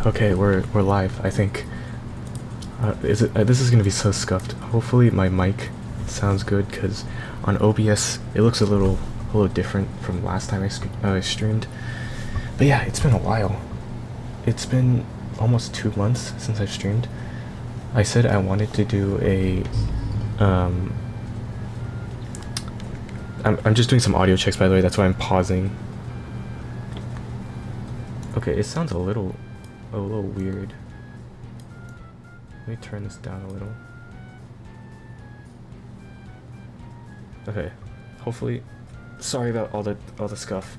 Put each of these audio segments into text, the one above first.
Okay, we're live. I think. Is it? This is gonna be so scuffed. Hopefully my mic sounds good, cause on OBS it looks a little different from last time I streamed. But yeah, it's been a while. It's been almost 2 months since I've streamed. I said I wanted to do a. I'm just doing some audio checks, by the way. That's why I'm pausing. Okay, it sounds a little weird. Let me turn this down a little. Okay, hopefully. Sorry about all the scuff,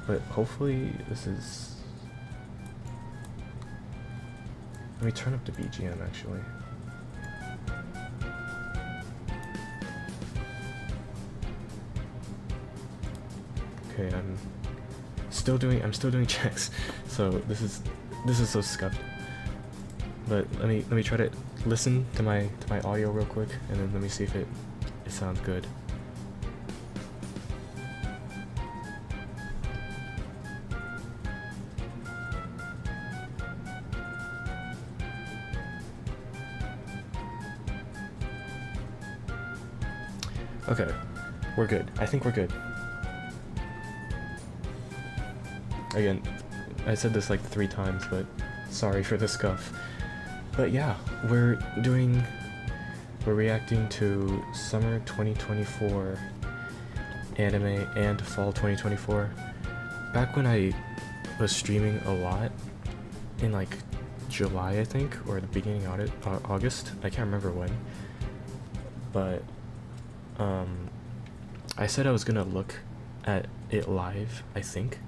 but hopefully this is. Let me turn up the BGM actually. Okay, I'm still doing checks, so this is so scuffed. But let me try to listen to my audio real quick, and then let me see if it sounds good. Okay, we're good. I think we're good. Again, I said this like 3 times, but sorry for the scuff. But yeah, we're reacting to summer 2024 anime and fall 2024. Back when I was streaming a lot in like July, I think, or the beginning of August, I can't remember when. But I said I was gonna look at it live, I think.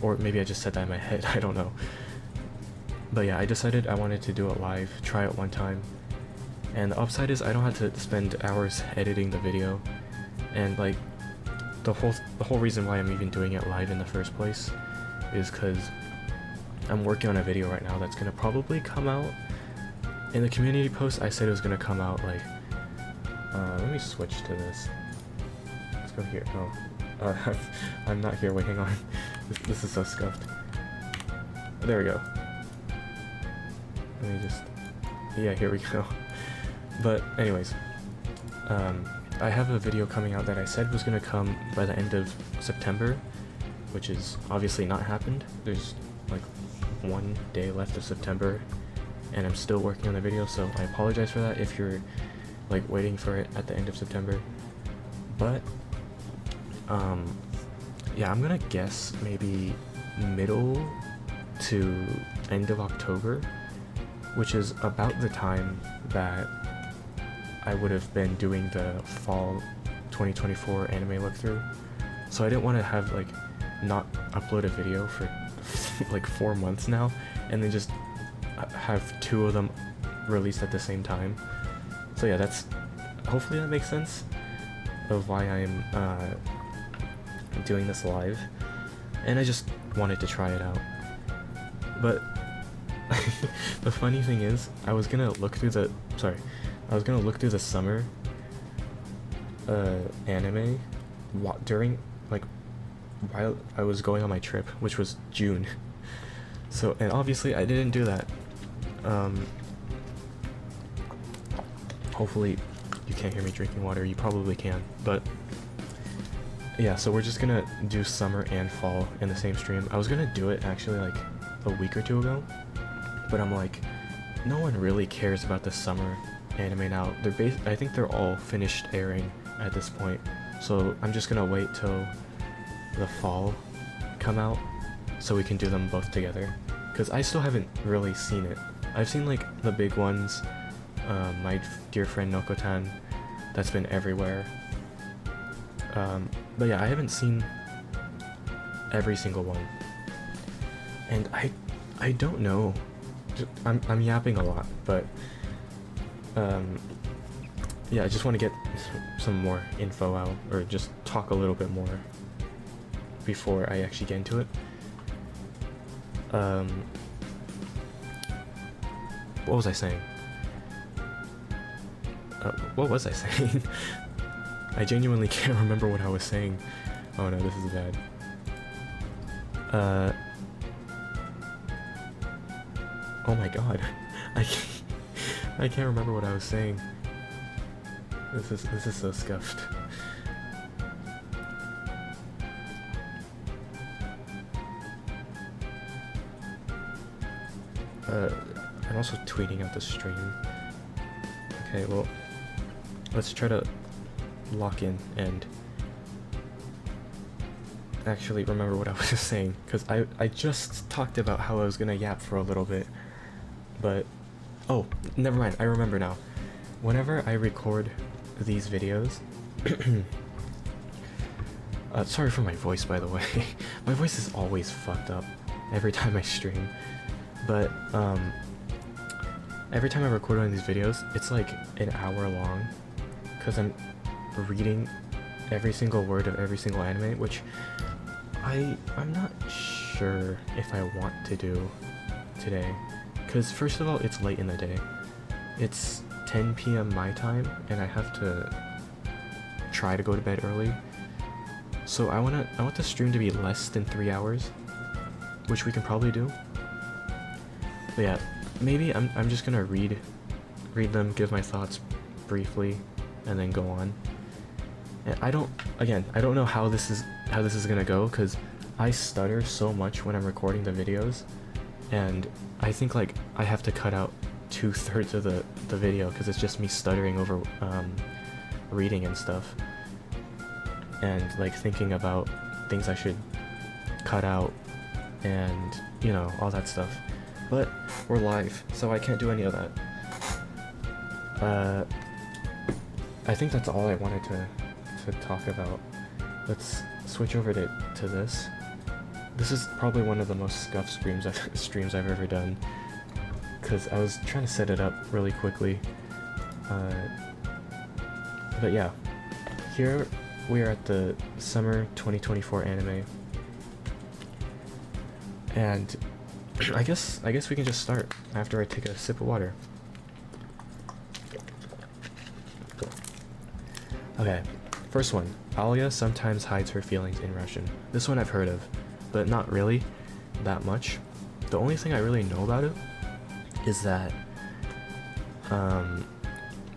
Or maybe I just said that in my head, I don't know. But yeah, I decided I wanted to do it live, try it one time. And the upside is I don't have to spend hours editing the video. And like, the whole reason why I'm even doing it live in the first place is because I'm working on a video right now that's gonna probably come out. In the community post, I said it was gonna come out like, let me switch to this. Let's go here. Oh, I'm not here. Wait, hang on. This is so scuffed. There we go. Let me just. Yeah, here we go. But anyways, I have a video coming out that I said was gonna come by the end of September, which is obviously not happened. There's like 1 day left of September, and I'm still working on the video, so I apologize for that if you're like waiting for it at the end of September. But yeah, I'm gonna guess maybe middle to end of October, which is about the time that I would have been doing the fall 2024 anime look through. So I didn't want to have like not upload a video for like 4 months now, and then just have 2 of them released at the same time. So yeah, hopefully that makes sense of why I'm doing this live, and I just wanted to try it out. But the funny thing is, I was gonna look through the summer anime during like while I was going on my trip, which was June. So, and obviously I didn't do that. Hopefully you can't hear me drinking water. You probably can, but yeah, so we're just gonna do summer and fall in the same stream. I was gonna do it actually like a week or 2 ago, but I'm like, no one really cares about the summer anime now. I think they're all finished airing at this point, so I'm just gonna wait till the fall come out so we can do them both together, because I still haven't really seen it. I've seen like the big ones, my dear friend Nokotan, that's been everywhere. But yeah, I haven't seen every single one, and I don't know. I'm yapping a lot, but yeah, I just want to get some more info out, or just talk a little bit more before I actually get into it. What was I saying? What was I saying? I genuinely can't remember what I was saying. Oh no, this is bad. Oh my god. I can't, I can't remember what I was saying. This is so scuffed. I'm also tweeting out the stream. Okay, well, let's try to lock in and actually remember what I was saying, because I just talked about how I was gonna yap for a little bit, but oh, never mind, I remember now. Whenever I record these videos, sorry for my voice, by the way. My voice is always fucked up every time I stream, but every time I record one of these videos, it's like an hour long, because I'm reading every single word of every single anime, which I'm not sure if I want to do today, because first of all, it's late in the day. It's 10 p.m. my time, and I have to try to go to bed early. So I want the stream to be less than 3 hours, which we can probably do. But yeah, maybe I'm just gonna read them, give my thoughts briefly, and then go on. And I don't know how this is gonna go, because I stutter so much when I'm recording the videos, and I think like I have to cut out 2/3 of the video because it's just me stuttering over reading and stuff, and like thinking about things I should cut out, and you know, all that stuff. But we're live, so I can't do any of that. I think that's all I wanted to talk about. Let's switch over to this. This is probably one of the most scuffed streams I've ever done, because I was trying to set it up really quickly. But yeah, here we are at the summer 2024 anime, and I guess we can just start after I take a sip of water. Okay, first one. Alia sometimes hides her feelings in Russian. This one I've heard of, but not really that much. The only thing I really know about it is that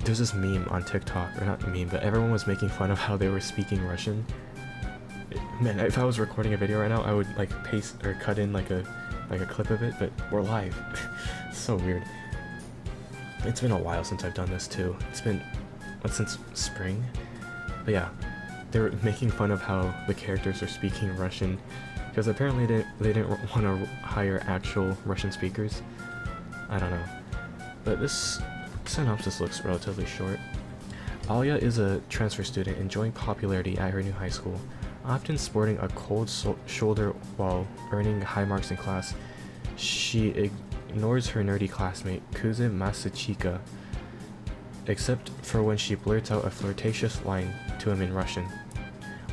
there's this meme on TikTok, or not meme, but everyone was making fun of how they were speaking Russian. Man, if I was recording a video right now, I would like paste or cut in like a clip of it, but we're live. So weird. It's been a while since I've done this too. It's been since spring. But yeah, they were making fun of how the characters are speaking Russian, because apparently they didn't want to hire actual Russian speakers. I don't know. But this synopsis looks relatively short. Alia is a transfer student enjoying popularity at her new high school. Often sporting a cold shoulder while earning high marks in class, she ignores her nerdy classmate, Kuze Masachika, except for when she blurts out a flirtatious line to him in Russian.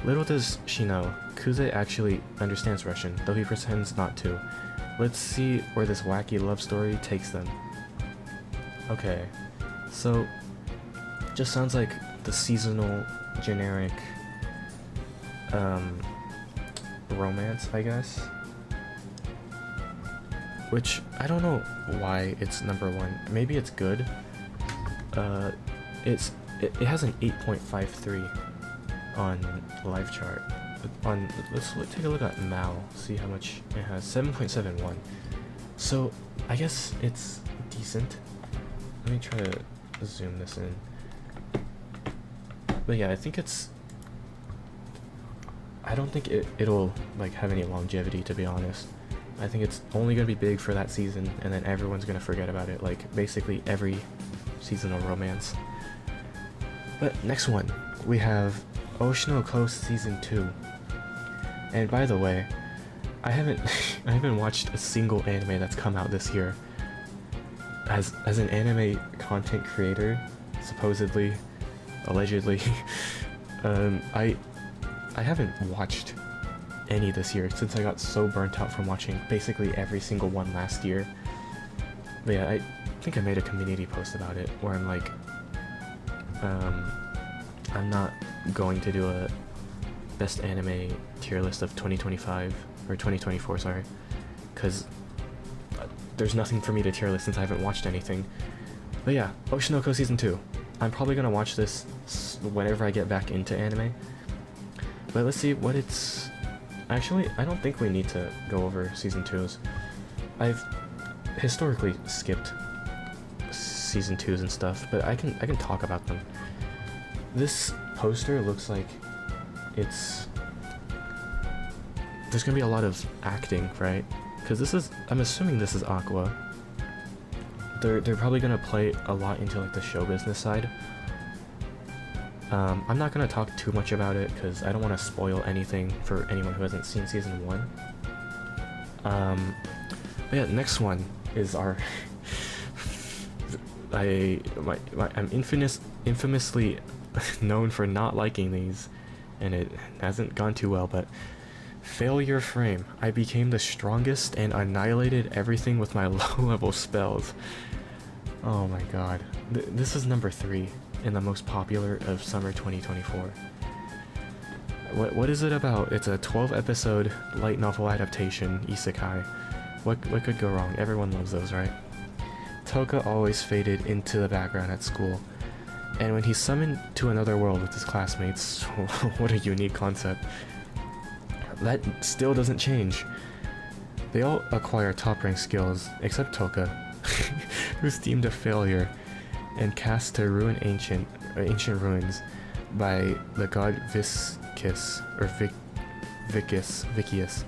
Little does she know, Kuze actually understands Russian, though he pretends not to. Let's see where this wacky love story takes them. Okay, so just sounds like the seasonal generic romance, I guess. Which I don't know why it's number one. Maybe it's good. It has an 8.53 on live chart. Let's take a look at Mal, see how much it has. 7.71. So I guess it's decent. Let me try to zoom this in. But yeah, I think it's. I don't think it'll like have any longevity, to be honest. I think it's only gonna be big for that season, and then everyone's gonna forget about it, like basically every seasonal romance. But next one, we have Oshino Coast Season 2. And by the way, I haven't watched a single anime that's come out this year. As an anime content creator, supposedly, allegedly, I haven't watched any this year since I got so burnt out from watching basically every single one last year. But yeah, I think I made a community post about it where I'm like, I'm not going to do a best anime tier list of 2025 or 2024, sorry, because there's nothing for me to tier list since I haven't watched anything. But yeah, Oshinoko Season 2. I'm probably gonna watch this whenever I get back into anime. But let's see what it's... Actually, I don't think we need to go over Season 2s. I've historically skipped Season 2s and stuff, but I can talk about them. This poster looks like it's... There's gonna be a lot of acting, right? Because this is... I'm assuming this is Aqua. They're probably gonna play a lot into like the show business side. I'm not gonna talk too much about it because I don't want to spoil anything for anyone who hasn't seen Season 1. But yeah, next one is our... I'm infamously known for not liking these, and it hasn't gone too well, but... Failure Frame. I became the strongest and annihilated everything with my low-level spells. Oh my god. This is number 3 in the most popular of summer 2024. What is it about? It's a 12-episode light novel adaptation, isekai. What could go wrong? Everyone loves those, right? Toka always faded into the background at school, and when he's summoned to another world with his classmates, what a unique concept. That still doesn't change. They all acquire top-rank skills, except Toka, who's deemed a failure and cast to ruin ancient ruins by the god Viscus, or Vicius.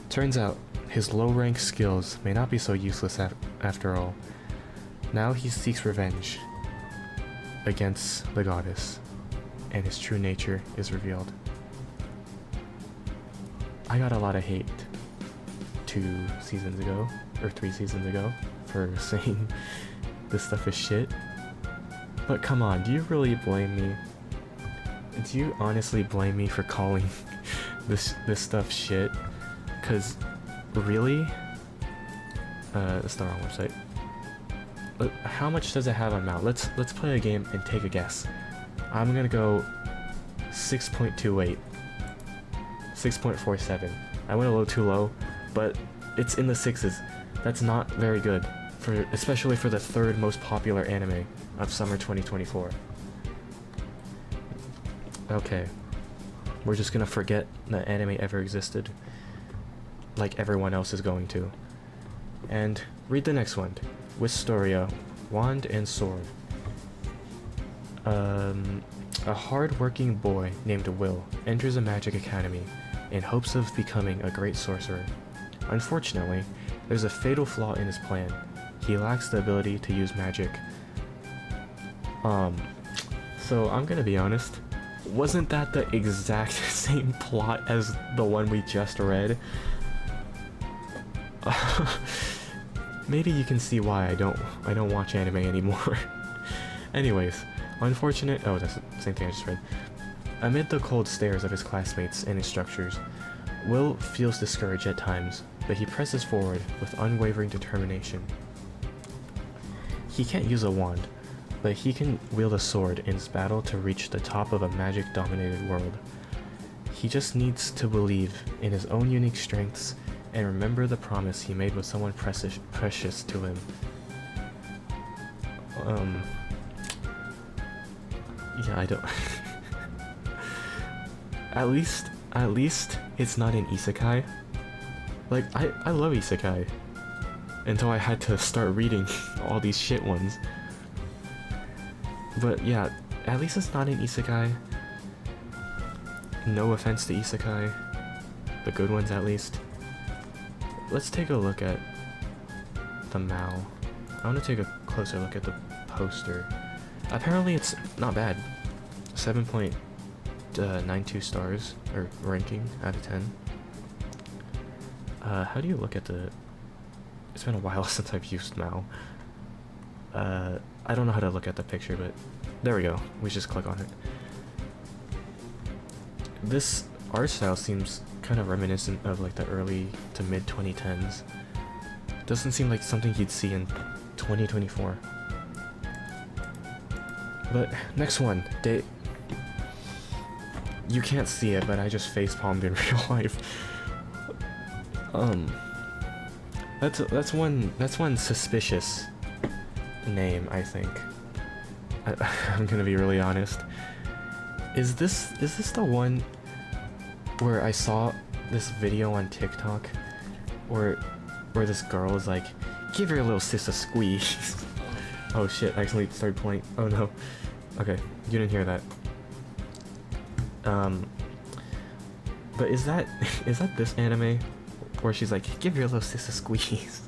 Turns out, his low-rank skills may not be so useless after all. Now he seeks revenge against the goddess, and his true nature is revealed. I got a lot of hate 2 seasons ago, or 3 seasons ago, for saying this stuff is shit. But come on, do you really blame me? Do you honestly blame me for calling this stuff shit? Cause really? That's the wrong website. But how much does it have on Mount? Let's play a game and take a guess. I'm gonna go 6.28. 6.47. I went a little too low, but it's in the 6s. That's not very good, especially for the 3rd most popular anime of summer 2024. Okay, we're just gonna forget that anime ever existed, like everyone else is going to. And read the next one. Wistoria, Wand and Sword. A hard-working boy named Will enters a magic academy in hopes of becoming a great sorcerer. Unfortunately, there's a fatal flaw in his plan. He lacks the ability to use magic. So I'm gonna be honest, wasn't that the exact same plot as the one we just read? Maybe you can see why I don't watch anime anymore. Anyways, unfortunate. Oh, that's the same thing I just read. Amid the cold stares of his classmates and instructors, Will feels discouraged at times, but he presses forward with unwavering determination. He can't use a wand, but he can wield a sword in his battle to reach the top of a magic-dominated world. He just needs to believe in his own unique strengths and remember the promise he made with someone precious to him. Yeah, I don't... At least it's not an isekai. Like, I love isekai. Until I had to start reading all these shit ones. But yeah, at least it's not an isekai. No offense to isekai. The good ones at least. Let's take a look at the Mao. I want to take a closer look at the poster. Apparently it's not bad. 7.92 stars, or ranking out of 10. How do you look at the... It's been a while since I've used Mao. I don't know how to look at the picture, but there we go. We just click on it. This art style seems kind of reminiscent of like the early to mid 2010s. Doesn't seem like something you'd see in 2024. But next one, you can't see it, but I just facepalmed in real life. That's one suspicious name, I think. I'm gonna be really honest. Is this the one where I saw this video on TikTok where this girl is like, give your little sis a squeeze? Oh shit, I actually started playing. Oh no. Okay, you didn't hear that. But is that this anime where she's like, give your little sis a squeeze?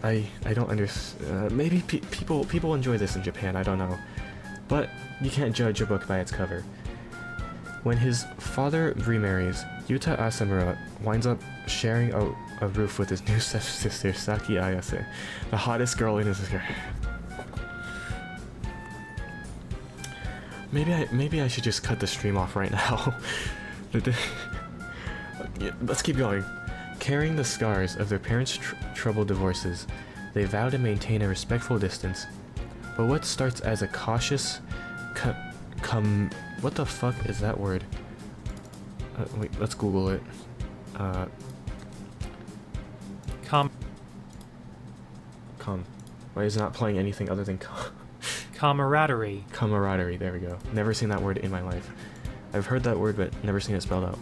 I don't understand. Maybe people enjoy this in Japan, I don't know. But you can't judge a book by its cover. When his father remarries, Yuta Asamura winds up sharing a roof with his new stepsister Saki Ayase, the hottest girl in his career. Maybe I should just cut the stream off right now. Let's keep going. Carrying the scars of their parents' troubled divorces, they vow to maintain a respectful distance. But what starts as a cautious what the fuck is that word? Wait, let's Google it. Why is it not playing anything other than Camaraderie. Camaraderie, there we go. Never seen that word in my life. I've heard that word, but never seen it spelled out.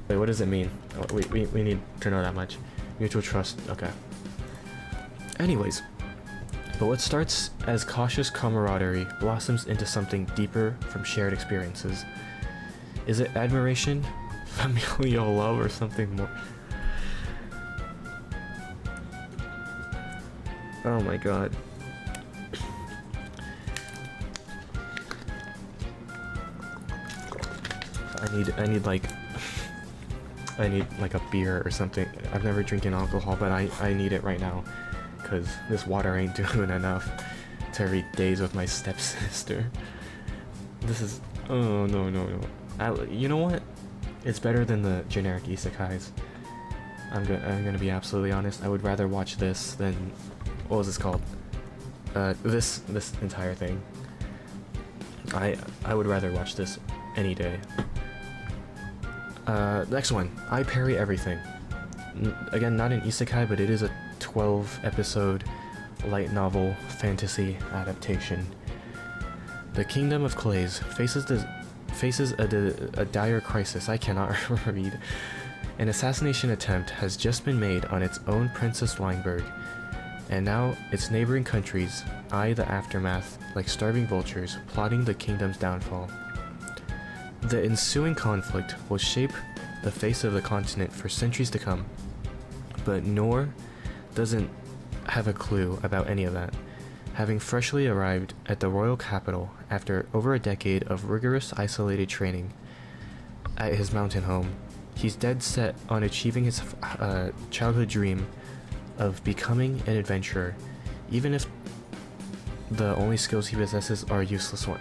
Wait, what does it mean? Oh, we need to know that much. Mutual trust, okay. Anyways, but what starts as cautious camaraderie blossoms into something deeper from shared experiences. Is it admiration, familial love, or something more? Oh my god. I need like a beer or something. I've never drinking alcohol, but I need it right now, cause this water ain't doing enough to read days with my stepsister. This is, oh no. You know what? It's better than the generic isekais. I'm gonna be absolutely honest. I would rather watch this than, what was this called? This entire thing. I would rather watch this any day. Next one. I Parry Everything. Again, not an isekai, but it is a 12-episode light novel fantasy adaptation. The Kingdom of Clays faces a dire crisis. I cannot read. An assassination attempt has just been made on its own Princess Weinberg, and now its neighboring countries eye the aftermath like starving vultures plotting the kingdom's downfall. The ensuing conflict will shape the face of the continent for centuries to come, but Noor doesn't have a clue about any of that. Having freshly arrived at the royal capital after over a decade of rigorous isolated training at his mountain home, he's dead set on achieving his childhood dream of becoming an adventurer, even if the only skills he possesses are a useless one.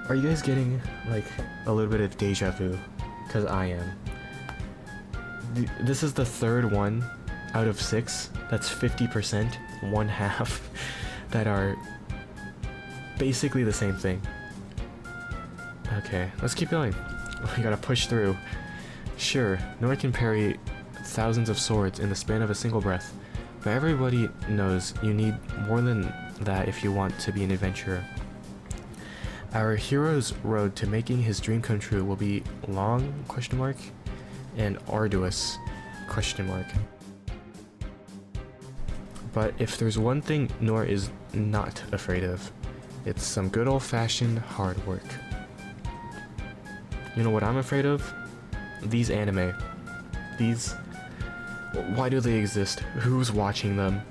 Are you guys getting like a little bit of deja vu? Cause I am. This is the third one out of 6 that's 50%, one half, that are basically the same thing. Okay, let's keep going. We gotta push through. Sure, Noor can parry thousands of swords in the span of a single breath, but everybody knows you need more than that if you want to be an adventurer. Our hero's road to making his dream come true will be long, ? And arduous, ? But if there's one thing Noor is not afraid of, it's some good old-fashioned hard work. You know what I'm afraid of? These anime. Why do they exist? Who's watching them?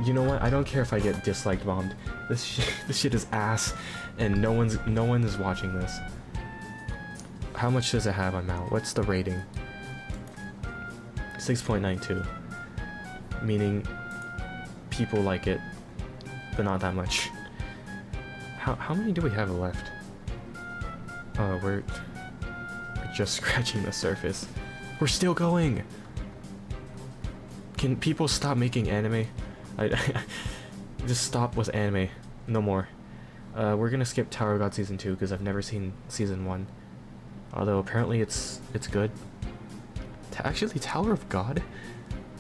You know what? I don't care if I get dislike bombed. This shit is ass, and no one is watching this. How much does it have on Mal? What's the rating? 6.92. Meaning people like it, but not that much. How many do we have left? We're just scratching the surface. We're still going! Can people stop making anime? Just stop with anime. No more. We're gonna skip Tower of God Season 2 because I've never seen Season 1. Although apparently it's good. Actually, Tower of God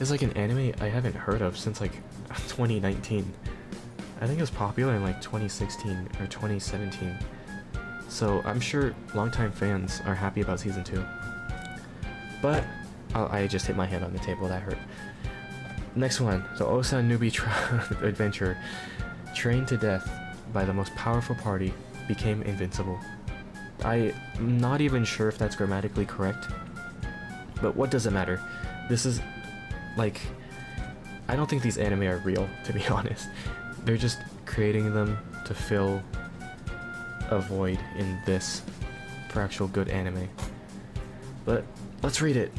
is like an anime I haven't heard of since like 2019. I think it was popular in like 2016 or 2017. So I'm sure longtime fans are happy about season 2. But I just hit my hand on the table, that hurt. Next one, the Osa newbie adventure, trained to death by the most powerful party, became invincible. I'm not even sure if that's grammatically correct, but what does it matter? This is, like, I don't think these anime are real, to be honest. They're just creating them to fill a void in this for actual good anime. But let's read it.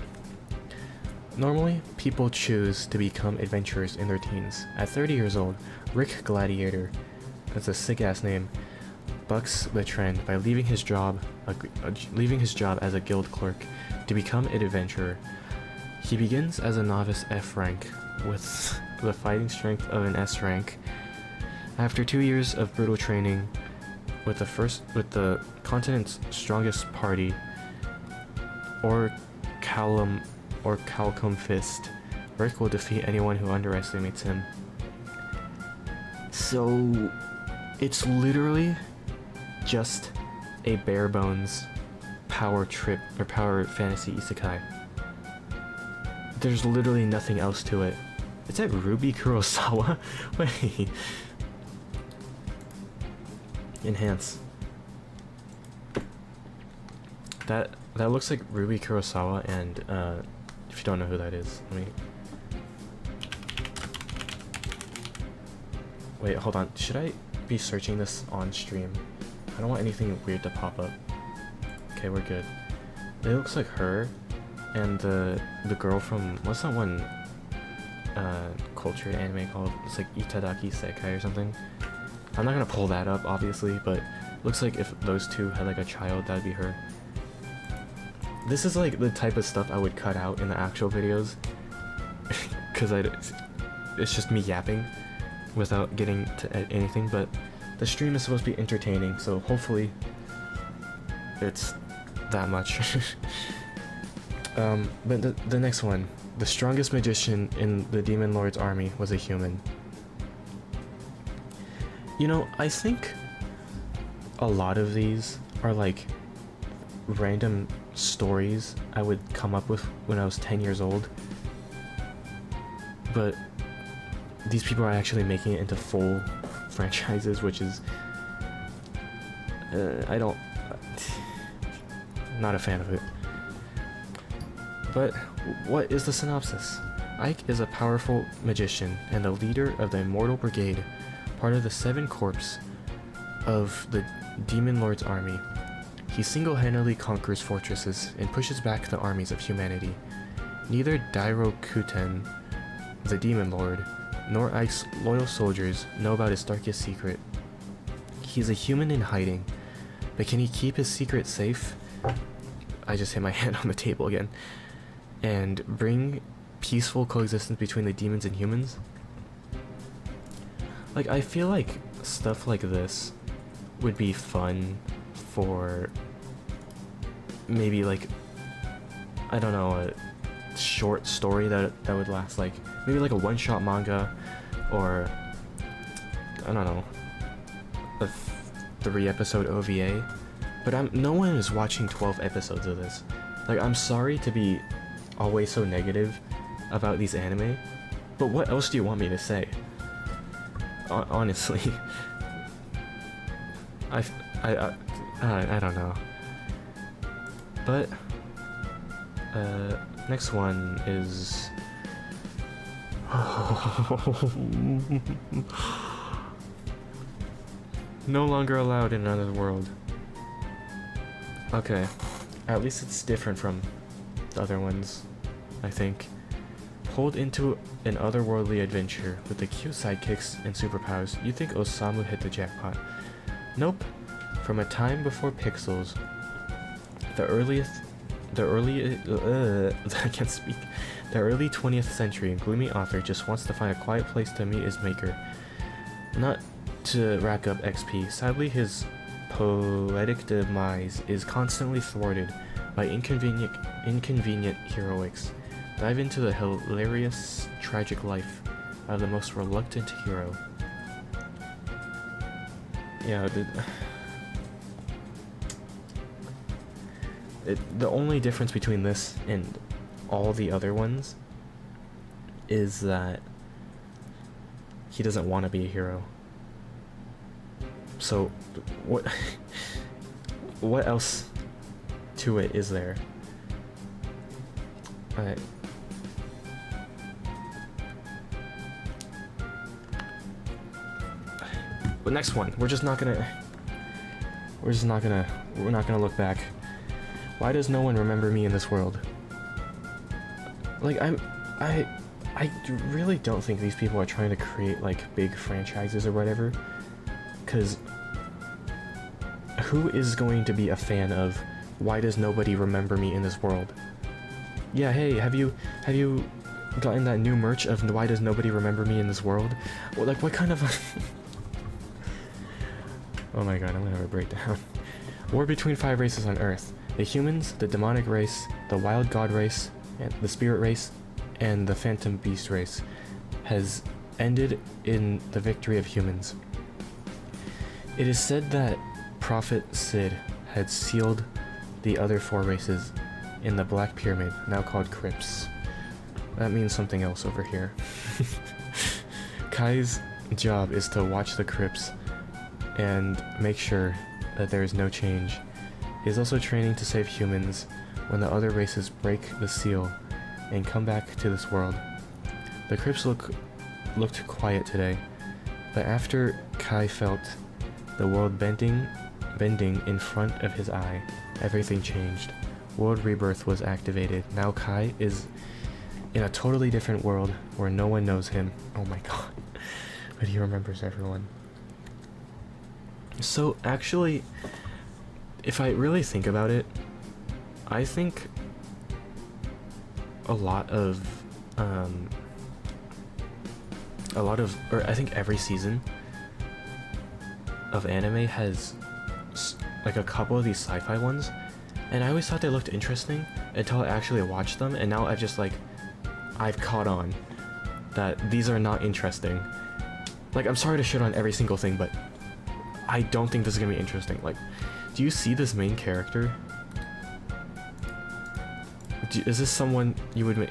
Normally, people choose to become adventurers in their teens. At 30 years old, Rick Gladiator, that's a sick-ass name, bucks the trend by leaving his job as a guild clerk to become an adventurer. He begins as a novice F rank with the fighting strength of an S rank. After 2 years of brutal training with the continent's strongest party, or Calcum Fist, Rick will defeat anyone who underestimates him. So it's literally just a bare bones power trip or power fantasy isekai. There's literally nothing else to it. Is that Ruby Kurosawa? Wait. Enhance. That looks like Ruby Kurosawa, and if you don't know who that is, let me... Wait, hold on. Should I be searching this on stream? I don't want anything weird to pop up. Okay, we're good. It looks like her and the girl from, what's that one cultured anime called? It's like Itadaki Sekai or something. I'm not gonna pull that up, obviously, but looks like if those two had like a child, that'd be her. This is like the type of stuff I would cut out in the actual videos, because it's just me yapping without getting to anything, but the stream is supposed to be entertaining, so hopefully it's that much. But the next one, the strongest magician in the Demon Lord's army was a human. You know, I think a lot of these are like random stories I would come up with when I was 10 years old, but these people are actually making it into full franchises, which is not a fan of it. But what is the synopsis? Ike is a powerful magician and the leader of the Immortal Brigade, part of the 7 Corps of the Demon Lord's army. He single-handedly conquers fortresses and pushes back the armies of humanity. Neither Dairo Kuten, the Demon Lord, nor Ike's loyal soldiers know about his darkest secret. He's a human in hiding, but can he keep his secret safe? I just hit my hand on the table again. And bring peaceful coexistence between the demons and humans? Like, I feel like stuff like this would be fun for maybe like, I don't know, a short story that would last like maybe like a one-shot manga, or I don't know, a 3-episode OVA. But no one is watching 12 episodes of this. Like, I'm sorry to be always so negative about these anime, but what else do you want me to say? Honestly, I don't know. But next one is no longer allowed in another world. Okay, at least it's different from the other ones, I think. Pulled into an otherworldly adventure with the cute sidekicks and superpowers, you think Osamu hit the jackpot. Nope. From a time before Pixels, the early I can't speak. The early 20th century, gloomy author just wants to find a quiet place to meet his maker, not to rack up XP. Sadly, his poetic demise is constantly thwarted by inconvenient heroics. Dive into the hilarious, tragic life of the most reluctant hero. Yeah, the only difference between this and all the other ones is that he doesn't want to be a hero. So, what else to it is there? Alright. The next one, we're not gonna look back. Why does no one remember me in this world? Like, I really don't think these people are trying to create, like, big franchises or whatever. Because who is going to be a fan of why does nobody remember me in this world? Yeah, hey, have you gotten that new merch of why does nobody remember me in this world? Well, like, what kind of oh my god, I'm gonna have a breakdown. War between 5 races on Earth. The humans, the demonic race, the wild god race, and the spirit race, and the phantom beast race has ended in the victory of humans. It is said that Prophet Sid had sealed the other 4 races in the Black Pyramid, now called crypts. That means something else over here. Kai's job is to watch the crypts and make sure that there is no change. He is also training to save humans when the other races break the seal and come back to this world. The crypts looked quiet today, but after Kai felt the world bending in front of his eye, everything changed. World Rebirth was activated. Now Kai is in a totally different world where no one knows him. Oh my god. But he remembers everyone. So actually, if I really think about it, I think or I think every season of anime has like a couple of these sci-fi ones, and I always thought they looked interesting until I actually watched them, and now I've caught on that these are not interesting. Like, I'm sorry to shit on every single thing, but I don't think this is gonna be interesting. Like, do you see this main character? Is this someone you would make?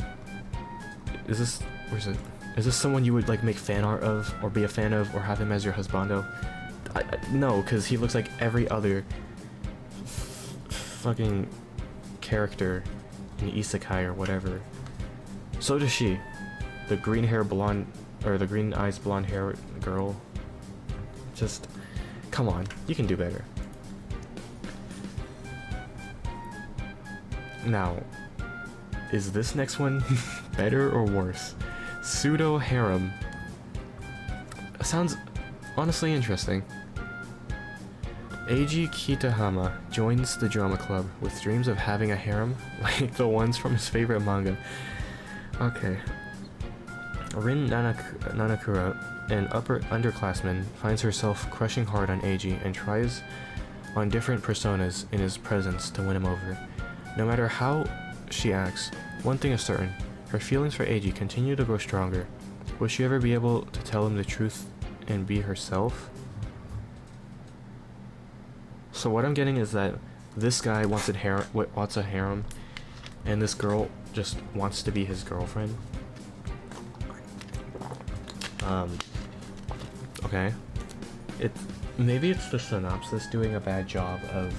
Is this someone you would like make fan art of, or be a fan of, or have him as your husbando? No, because he looks like every other fucking character in Isekai or whatever. So does she, the green hair blonde, or the green eyes blonde hair girl. Just, come on, you can do better. Now, is this next one better or worse? Pseudo harem. Sounds honestly interesting. Eiji Kitahama joins the drama club with dreams of having a harem like the ones from his favorite manga. Okay. Rin Nanakura, an underclassman, finds herself crushing hard on Eiji and tries on different personas in his presence to win him over. No matter how she acts, one thing is certain: her feelings for Eiji continue to grow stronger. Will she ever be able to tell him the truth and be herself? So what I'm getting is that this guy wants a harem, and this girl just wants to be his girlfriend. Okay. Maybe it's the synopsis doing a bad job of,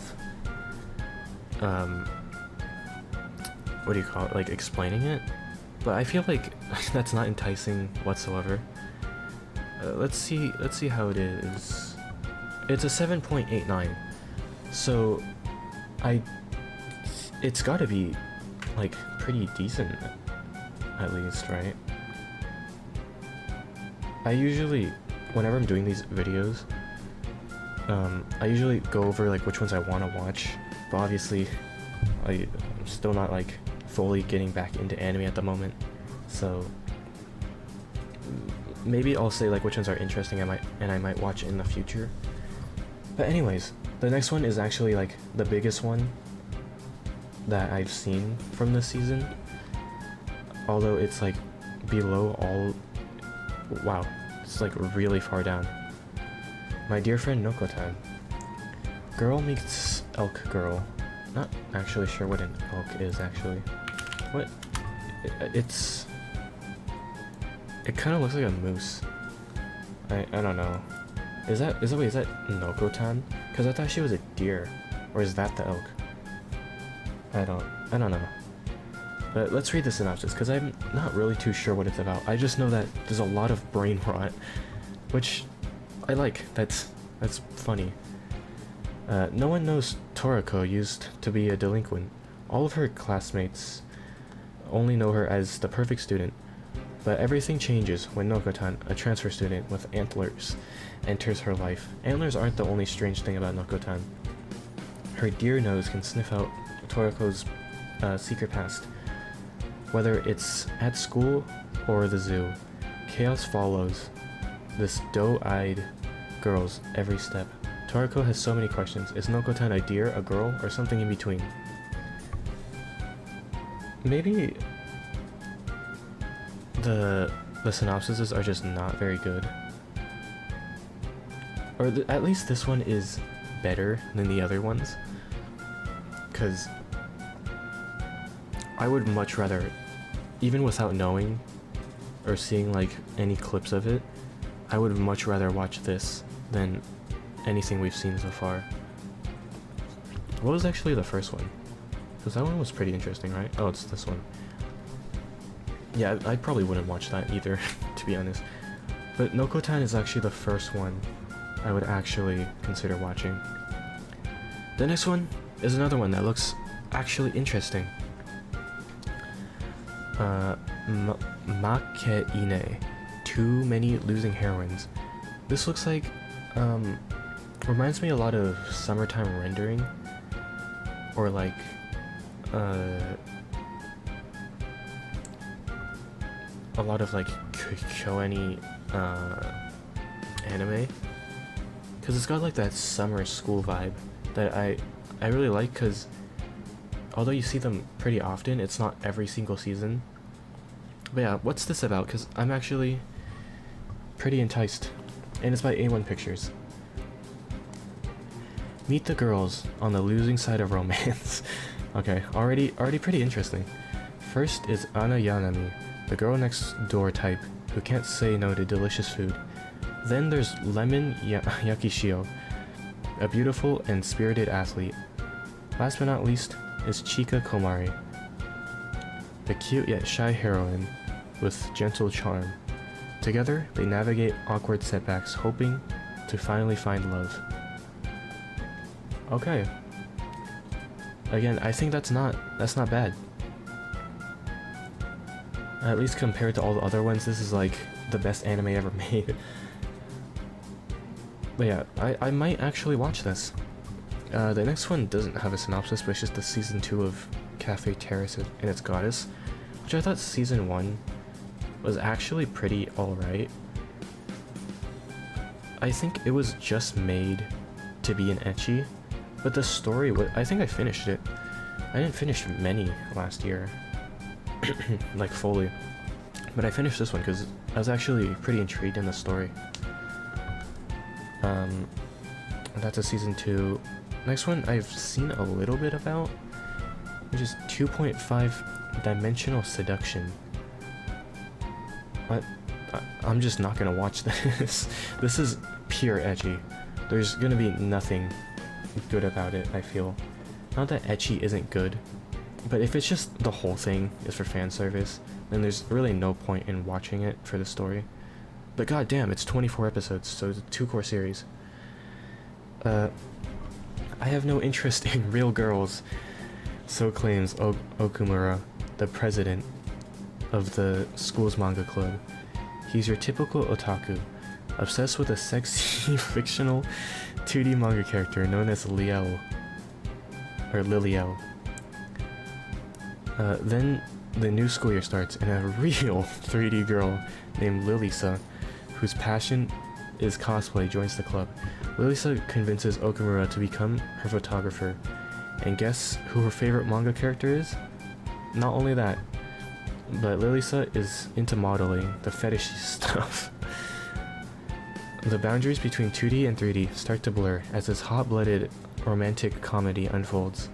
what do you call it, like explaining it? But I feel like that's not enticing whatsoever. Let's see how it is. It's a 7.89. So, it's gotta be, like, pretty decent, at least, right? I usually, whenever I'm doing these videos, I usually go over, like, which ones I want to watch, but obviously, I'm still not, like, fully getting back into anime at the moment, so maybe I'll say, like, which ones are interesting I might watch in the future. But anyways, the next one is actually like the biggest one that I've seen from this season. Although it's like below all... Wow, it's like really far down. My dear friend Noko-tan. Girl meets elk girl. Not actually sure what an elk is actually. What? It's... It kind of looks like a moose. I don't know. Is that Noko-tan? Because I thought she was a deer. Or is that the elk? I don't know. But let's read the synopsis, because I'm not really too sure what it's about. I just know that there's a lot of brain rot, which I like. That's funny. No one knows Toriko used to be a delinquent. All of her classmates only know her as the perfect student. But everything changes when Noko-tan, a transfer student with antlers, enters her life. Antlers aren't the only strange thing about Noko-tan. Her deer nose can sniff out Toriko's secret past. Whether it's at school or the zoo, chaos follows this doe-eyed girl's every step. Toriko has so many questions. Is Noko-tan a deer, a girl, or something in between? Maybe the synopsises are just not very good. Or at least this one is better than the other ones. Because I would much rather, even without knowing or seeing like any clips of it, I would much rather watch this than anything we've seen so far. What was actually the first one? Because that one was pretty interesting, right? Oh, it's this one. Yeah, I probably wouldn't watch that either, to be honest. But Noko-tan is actually the first one I would actually consider watching. The next one is another one that looks actually interesting. Make-ine, Too Many Losing Heroines. This looks like, reminds me a lot of Summertime Rendering, or like, a lot of like Kyoani anime, because it's got like that summer school vibe that I really like, because although you see them pretty often, it's not every single season. But yeah, what's this about? Because I'm actually pretty enticed, and it's by A1 Pictures. Meet the girls on the losing side of romance. Okay, already pretty interesting. First is Ana Yanami, the girl next door type who can't say no to delicious food. Then there's Lemon Yakishio, a beautiful and spirited athlete. Last but not least is Chika Komari, the cute yet shy heroine with gentle charm. Together, they navigate awkward setbacks, hoping to finally find love. Okay. Again, I think that's not bad. At least compared to all the other ones, this is like the best anime ever made. But yeah, I might actually watch this. The next one doesn't have a synopsis, but it's just the season 2 of Cafe Terrace and its Goddess, which I thought season 1 was actually pretty alright. I think it was just made to be an ecchi, but the story I think I finished it. I didn't finish many last year, like fully, but I finished this one because I was actually pretty intrigued in the story. That's a season 2. Next one I've seen a little bit about, which is 2.5 Dimensional Seduction. I'm just not gonna watch this. This is pure ecchi. There's gonna be nothing good about it, I feel. Not that ecchi isn't good, but if it's just the whole thing is for fan service, then there's really no point in watching it for the story. But goddamn, it's 24 episodes, so it's a 2-core series. I have no interest in real girls, so claims Okumura, the president of the school's manga club. He's your typical otaku, obsessed with a sexy fictional 2D manga character known as Liliel. Then the new school year starts, and a real 3D girl named Lilisa, whose passion is cosplay, joins the club. Lilisa convinces Okamura to become her photographer, and guess who her favorite manga character is? Not only that, but Lilisa is into modeling, the fetishy stuff. The boundaries between 2D and 3D start to blur as this hot-blooded romantic comedy unfolds.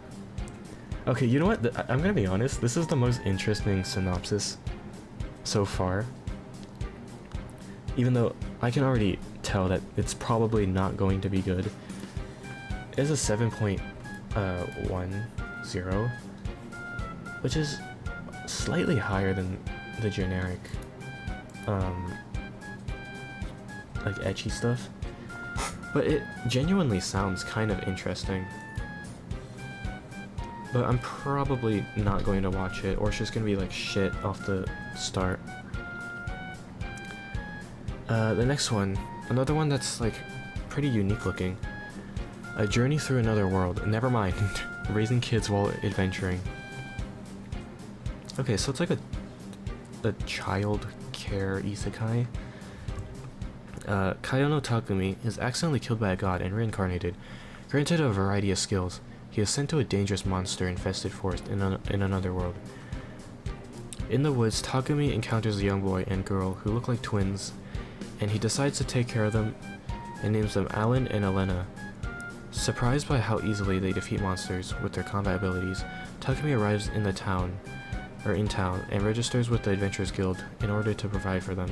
Okay, you know what? I'm gonna be honest, this is the most interesting synopsis so far. Even though I can already tell that it's probably not going to be good. It's a 7.10, which is slightly higher than the generic, like ecchi stuff. But it genuinely sounds kind of interesting. But I'm probably not going to watch it, or it's just gonna be like shit off the start. The next one, another one that's like pretty unique looking. A journey through another world. Never mind. Raising kids while adventuring. Okay, so it's like a child care isekai. Kaio no Takumi is accidentally killed by a god and reincarnated. Granted a variety of skills, he is sent to a dangerous monster-infested forest in another world. In the woods, Takumi encounters a young boy and girl who look like twins, and he decides to take care of them and names them Alan and Elena. Surprised by how easily they defeat monsters with their combat abilities, Takumi arrives in town and registers with the Adventurers Guild in order to provide for them.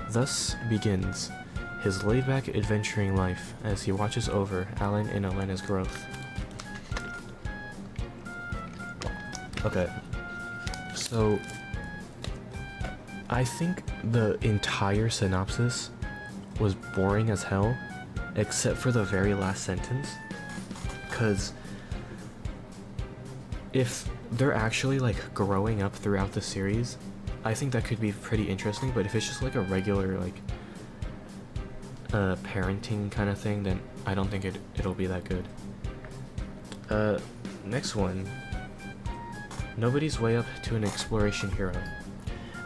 Thus begins his laid-back adventuring life as he watches over Alan and Elena's growth. Okay, so I think the entire synopsis was boring as hell, except for the very last sentence, because if they're actually like growing up throughout the series, I think that could be pretty interesting. But if it's just like a regular like parenting kind of thing, then I don't think it'll be that good. Next one, Nobody's Way Up to an Exploration Hero.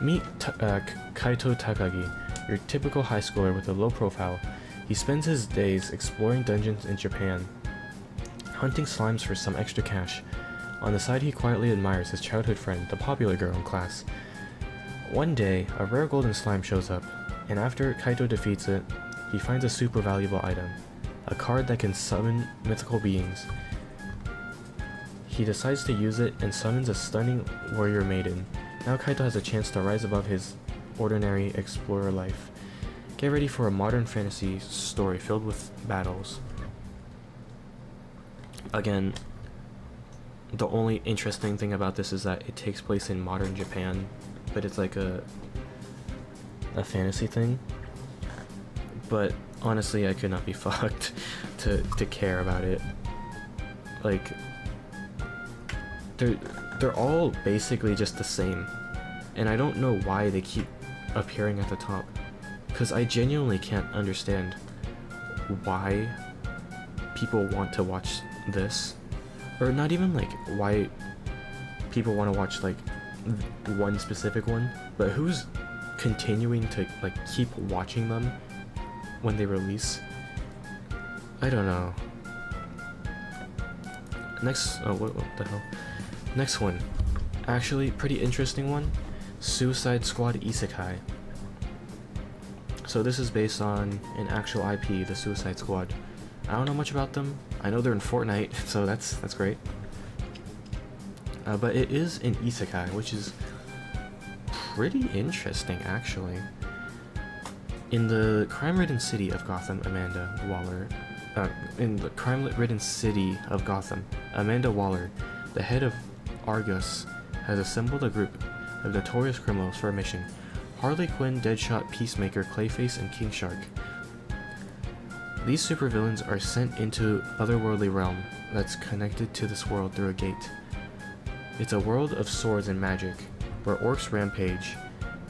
Meet Kaito Takagi, your typical high schooler with a low profile. He spends his days exploring dungeons in Japan, hunting slimes for some extra cash. On the side, he quietly admires his childhood friend, the popular girl in class. One day, a rare golden slime shows up, and after Kaito defeats it, he finds a super valuable item, a card that can summon mythical beings. He decides to use it and summons a stunning warrior maiden. Now Kaito has a chance to rise above his ordinary explorer life. Get ready for a modern fantasy story filled with battles. Again, the only interesting thing about this is that it takes place in modern Japan, but it's like a fantasy thing. But honestly, I could not be fucked to care about it. Like, they're all basically just the same, and I don't know why they keep appearing at the top, because I genuinely can't understand why people want to watch this, or not even like why people want to watch like one specific one, but who's continuing to like keep watching them when they release. I don't know. Next, oh, what the hell? Next one, actually pretty interesting one, Suicide Squad Isekai. So this is based on an actual IP, the Suicide Squad. I don't know much about them. I know they're in Fortnite, so that's great. But it is an Isekai, which is pretty interesting actually. In the crime-ridden city of Gotham, Amanda Waller, the head of Argus, has assembled a group of notorious criminals for a mission. Harley Quinn, Deadshot, Peacemaker, Clayface, and King Shark. These supervillains are sent into otherworldly realm that's connected to this world through a gate. It's a world of swords and magic, where orcs rampage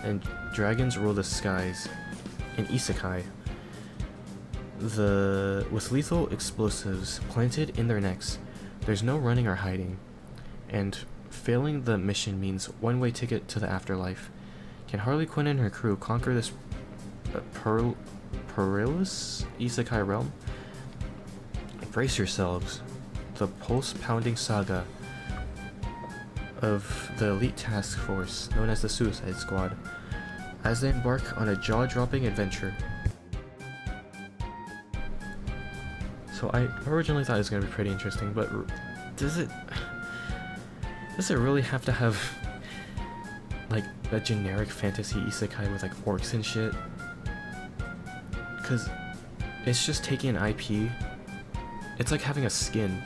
and dragons rule the skies. An isekai. With lethal explosives planted in their necks, there's no running or hiding, and failing the mission means one-way ticket to the afterlife. Can Harley Quinn and her crew conquer this perilous isekai realm? Brace yourselves. The pulse-pounding saga of the elite task force known as the Suicide Squad, as they embark on a jaw-dropping adventure. So I originally thought it was going to be pretty interesting, but does it really have to have like a generic fantasy isekai with like orcs and shit? Because it's just taking an IP. It's like having a skin.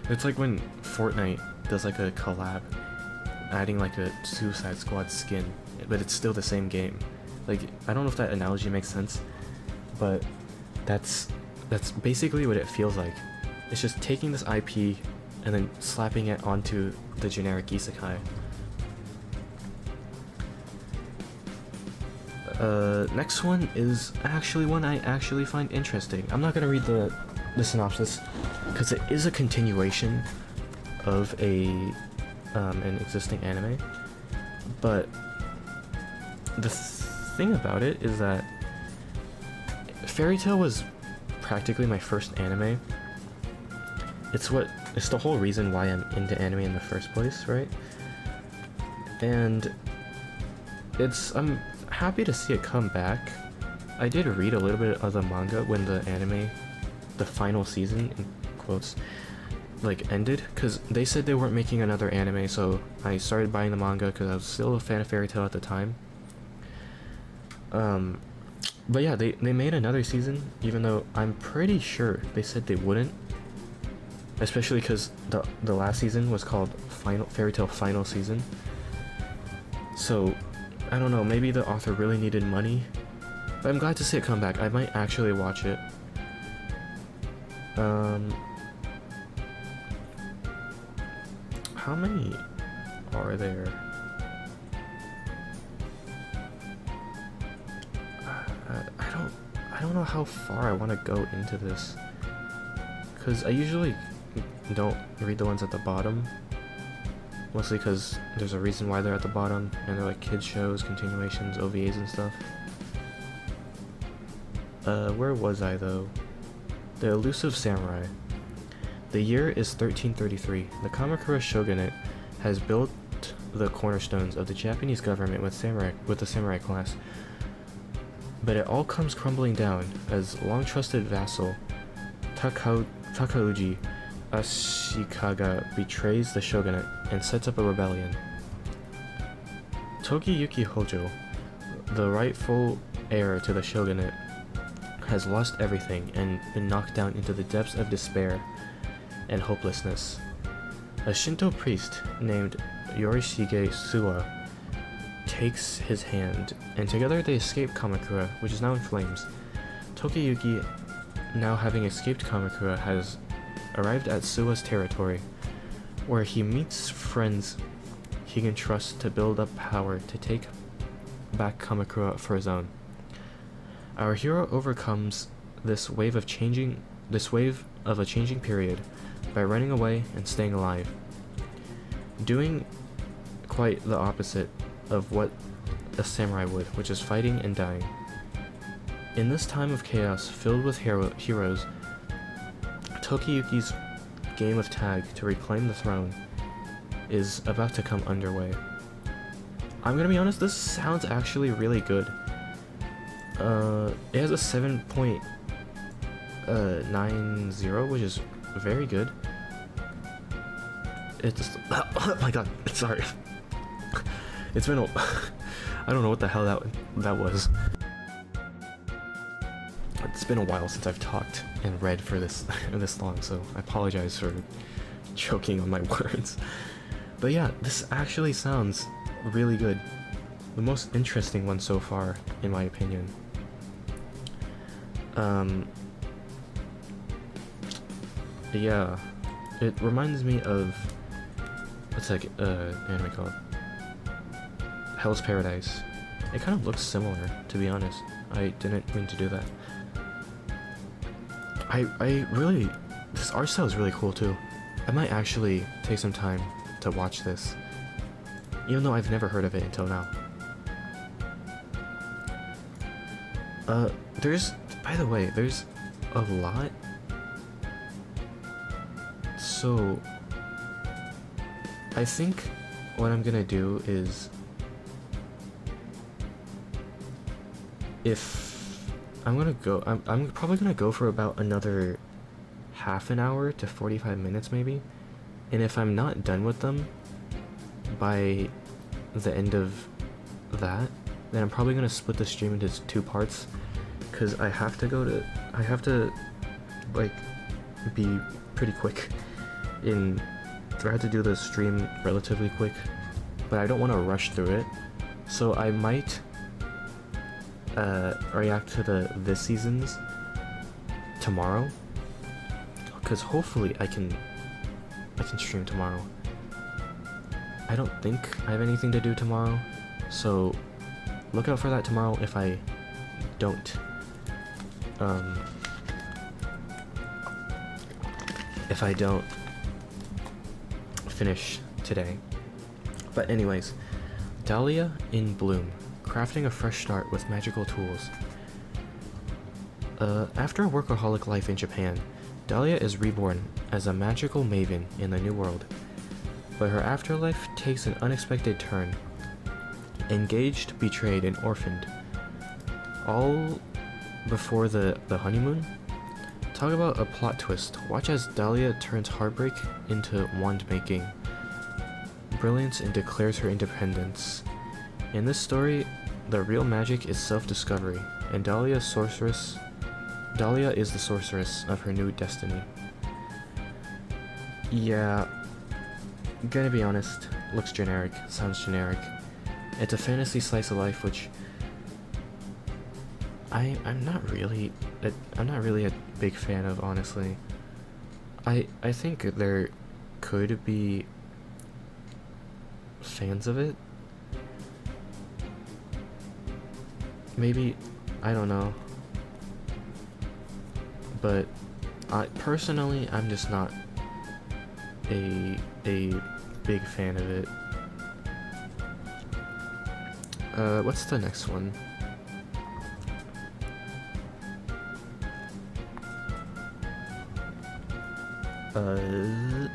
It's like when Fortnite does like a collab, adding like a Suicide Squad skin, but it's still the same game. Like, I don't know if that analogy makes sense, but that's basically what it feels like. It's just taking this IP and then slapping it onto the generic isekai. Next one is actually one I actually find interesting. I'm not gonna read the synopsis because it is a continuation of an existing anime, but the thing about it is that Fairy Tail was practically my first anime. It's the whole reason why I'm into anime in the first place, right? And I'm happy to see it come back. I did read a little bit of the manga when the anime, the final season, in quotes, like ended, because they said they weren't making another anime, so I started buying the manga because I was still a fan of Fairy Tail at the time. But yeah, they made another season, even though I'm pretty sure they said they wouldn't, especially because the last season was called Fairy Tail Final Season. So I don't know, maybe the author really needed money, but I'm glad to see it come back. I might actually watch it. How many are there? I don't know how far I want to go into this, because I usually don't read the ones at the bottom, mostly because there's a reason why they're at the bottom, and they're like kids shows, continuations, OVAs and stuff. Where was I though? The Elusive Samurai. The year is 1333. The Kamakura shogunate has built the cornerstones of the Japanese government with the samurai class. But it all comes crumbling down as long-trusted vassal Takauji Ashikaga betrays the shogunate and sets up a rebellion. Togiyuki Hojo, the rightful heir to the shogunate, has lost everything and been knocked down into the depths of despair and hopelessness. A Shinto priest named Yorishige Suwa takes his hand, and together they escape Kamakura, which is now in flames. Tokiyuki, now having escaped Kamakura, has arrived at Suwa's territory, where he meets friends he can trust to build up power to take back Kamakura for his own. Our hero overcomes this wave of a changing period by running away and staying alive, doing quite the opposite of what a samurai would, which is fighting and dying. In this time of chaos filled with heroes, Tokiyuki's game of tag to reclaim the throne is about to come underway. I'm gonna be honest, this sounds actually really good. It has a 7.90, which is very good. It just oh my god, sorry. It's been I don't know what the hell that was. It's been a while since I've talked and read for this long, so I apologize for choking on my words. But yeah, this actually sounds really good. The most interesting one so far, in my opinion. Yeah, it reminds me of what's like anime called Hell's Paradise. It kind of looks similar, to be honest. I didn't mean to do that. I really, this art style is really cool too. I might actually take some time to watch this, even though I've never heard of it until now. By the way, there's a lot So I think what I'm gonna do is, if I'm gonna go, I'm probably gonna go for about another half an hour to 45 minutes maybe, and if I'm not done with them by the end of that, then I'm probably gonna split the stream into 2 parts, because I have to like be pretty quick in, I have to do the stream relatively quick, but I don't want to rush through it, so I might react to this season's tomorrow, because hopefully I can stream tomorrow. I don't think I have anything to do tomorrow, so look out for that tomorrow if I don't finish today. But anyways, Dahlia in bloom, crafting a fresh start with magical tools. After a workaholic life in Japan, Dahlia is reborn as a magical maven in the new world. But her afterlife takes an unexpected turn. Engaged, betrayed, and orphaned. All before the honeymoon? Talk about a plot twist. Watch as Dahlia turns heartbreak into wand making, brilliance, and declares her independence. In this story, the real magic is self-discovery, and Dahlia is the sorceress of her new destiny. Yeah, gonna be honest, looks generic, sounds generic. It's a fantasy slice of life, which I'm not really a big fan of, honestly. I think there could be fans of it. Maybe, I don't know. But personally, I'm just not a big fan of it. What's the next one?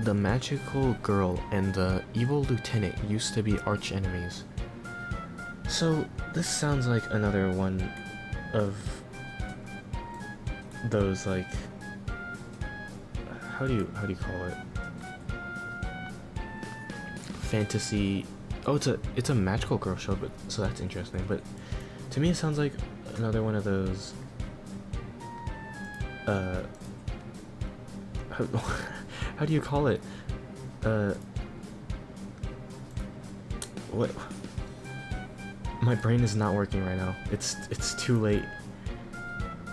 The magical girl and the evil lieutenant used to be arch enemies. So this sounds like another one of those, like, how do you call it? Fantasy. Oh, it's a magical girl show, but so that's interesting. But to me, it sounds like another one of those. How do you call it? What? My brain is not working right now. It's too late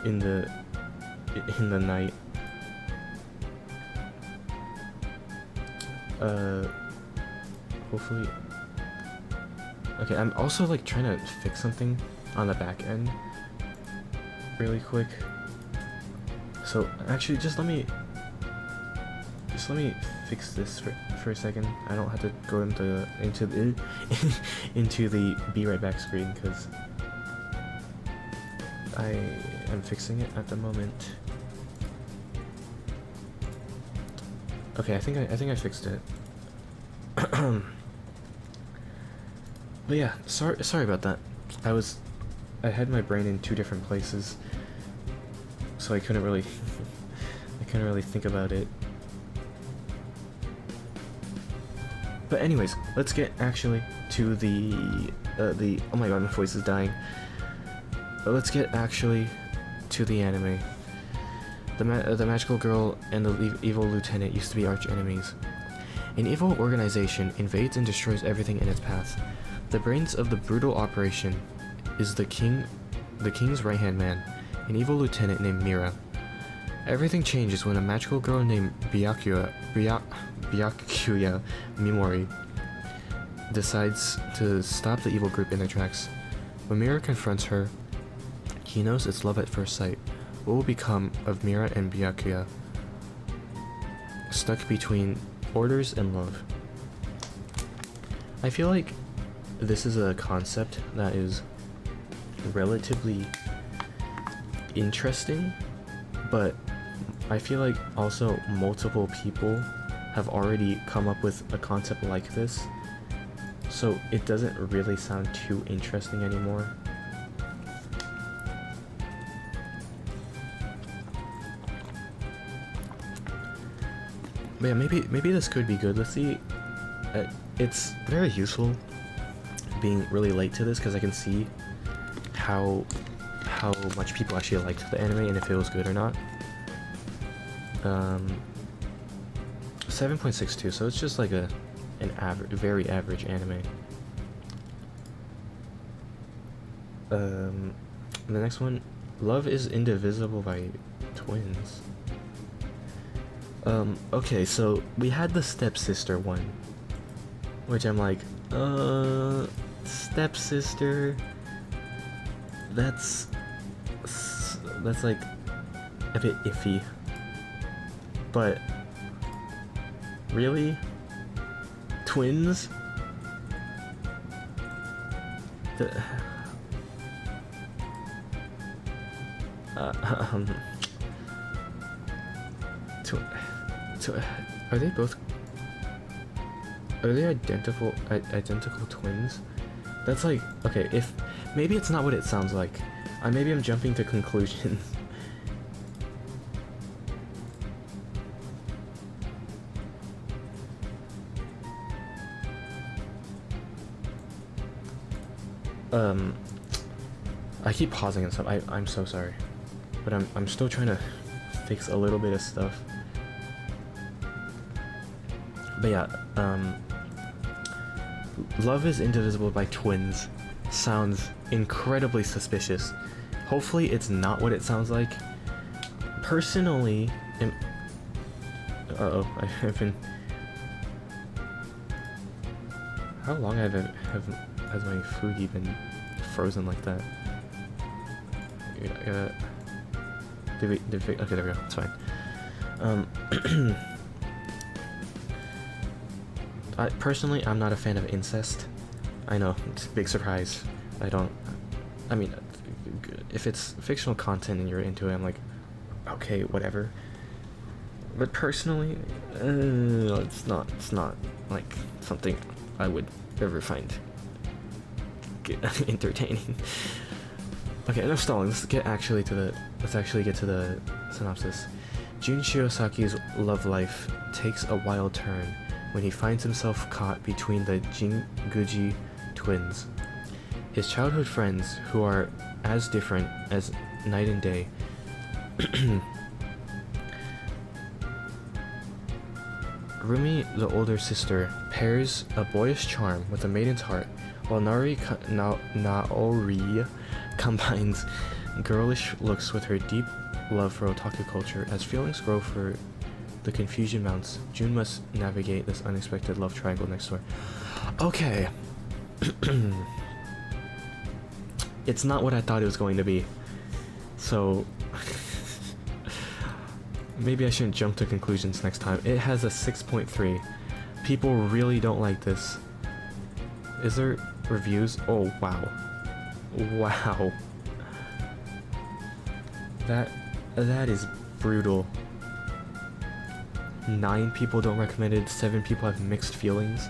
in the night. Hopefully. Okay, I'm also like trying to fix something on the back end really quick. So actually, just let me fix this for a second. I don't have to go into the be right back screen, because I am fixing it at the moment. Okay, I think I fixed it. But yeah, sorry about that. I had my brain in 2 different places, so I couldn't really think about it. But anyways, let's get actually to the oh my god, my voice is dying. But let's get actually to the anime. The magical girl and the evil lieutenant used to be arch enemies. An evil organization invades and destroys everything in its path. The brains of the brutal operation is the king's right-hand man, an evil lieutenant named Mira. Everything changes when a magical girl named Byakuya Mimori decides to stop the evil group in their tracks. When Mira confronts her, he knows it's love at first sight. What will become of Mira and Byakuya, stuck between orders and love? I feel like this is a concept that is relatively interesting, but I feel like also multiple people have already come up with a concept like this, so it doesn't really sound too interesting anymore. But yeah, maybe this could be good. Let's see. It's very useful being really late to this because I can see how much people actually liked the anime and if it was good or not. 7.62, so it's just like an very average anime. The next one, Love is Indivisible by Twins. Okay, so we had the stepsister one, which I'm like, stepsister, that's like a bit iffy, but really, twins? Are they both? Are they identical twins? That's like, okay, if maybe it's not what it sounds like. Maybe I'm jumping to conclusions. I keep pausing and stuff. I'm so sorry, but I'm still trying to fix a little bit of stuff. But yeah, Love is Indivisible by Twins sounds incredibly suspicious. Hopefully it's not what it sounds like. Personally, I've been... How long has my food even frozen like that? Okay, there we go, it's fine. Personally, I'm not a fan of incest. I know, it's a big surprise. I mean, if it's fictional content and you're into it, I'm like, okay, whatever. But personally, it's not like something I would ever find entertaining. Okay, enough stalling. Let's actually get to the synopsis. Jun Shiosaki's love life takes a wild turn when he finds himself caught between the Jinguji twins. His childhood friends, who are as different as night and day, Rumi, the older sister, pairs a boyish charm with a maiden's heart, while Naori combines girlish looks with her deep love for otaku culture. As feelings grow for the confusion mounts, June must navigate this unexpected love triangle next door. Okay. It's not what I thought it was going to be. So... maybe I shouldn't jump to conclusions next time. It has a 6.3. People really don't like this. Is there reviews? Oh, wow. Wow. That is brutal. 9 people don't recommend it, 7 people have mixed feelings,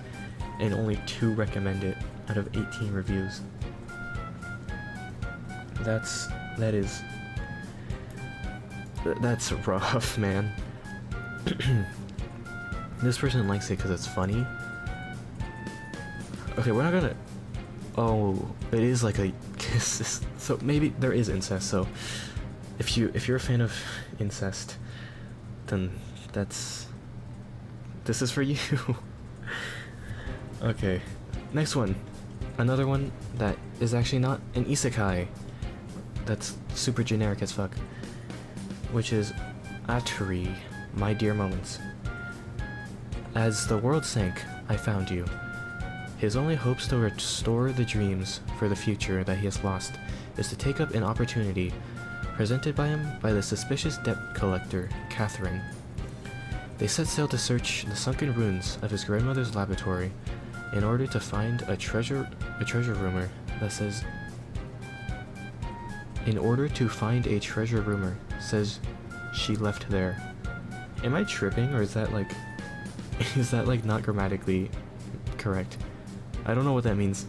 and only 2 recommend it out of 18 reviews. That's rough, man. This person likes it because it's funny. Okay, we're not gonna... Oh, it is like a kiss. So maybe there is incest, so if you're a fan of incest, then this is for you. Okay, next one. Another one that is actually not an isekai. That's super generic as fuck. Which is Aturi, My Dear Moments. As the world sank, I found you. His only hopes to restore the dreams for the future that he has lost is to take up an opportunity presented by him by the suspicious debt collector, Catherine. They set sail to search the sunken ruins of his grandmother's laboratory in order to find a treasure rumor that says... In order to find a treasure rumor says she left there. Am I tripping, or is that like Is that like not grammatically correct? I don't know what that means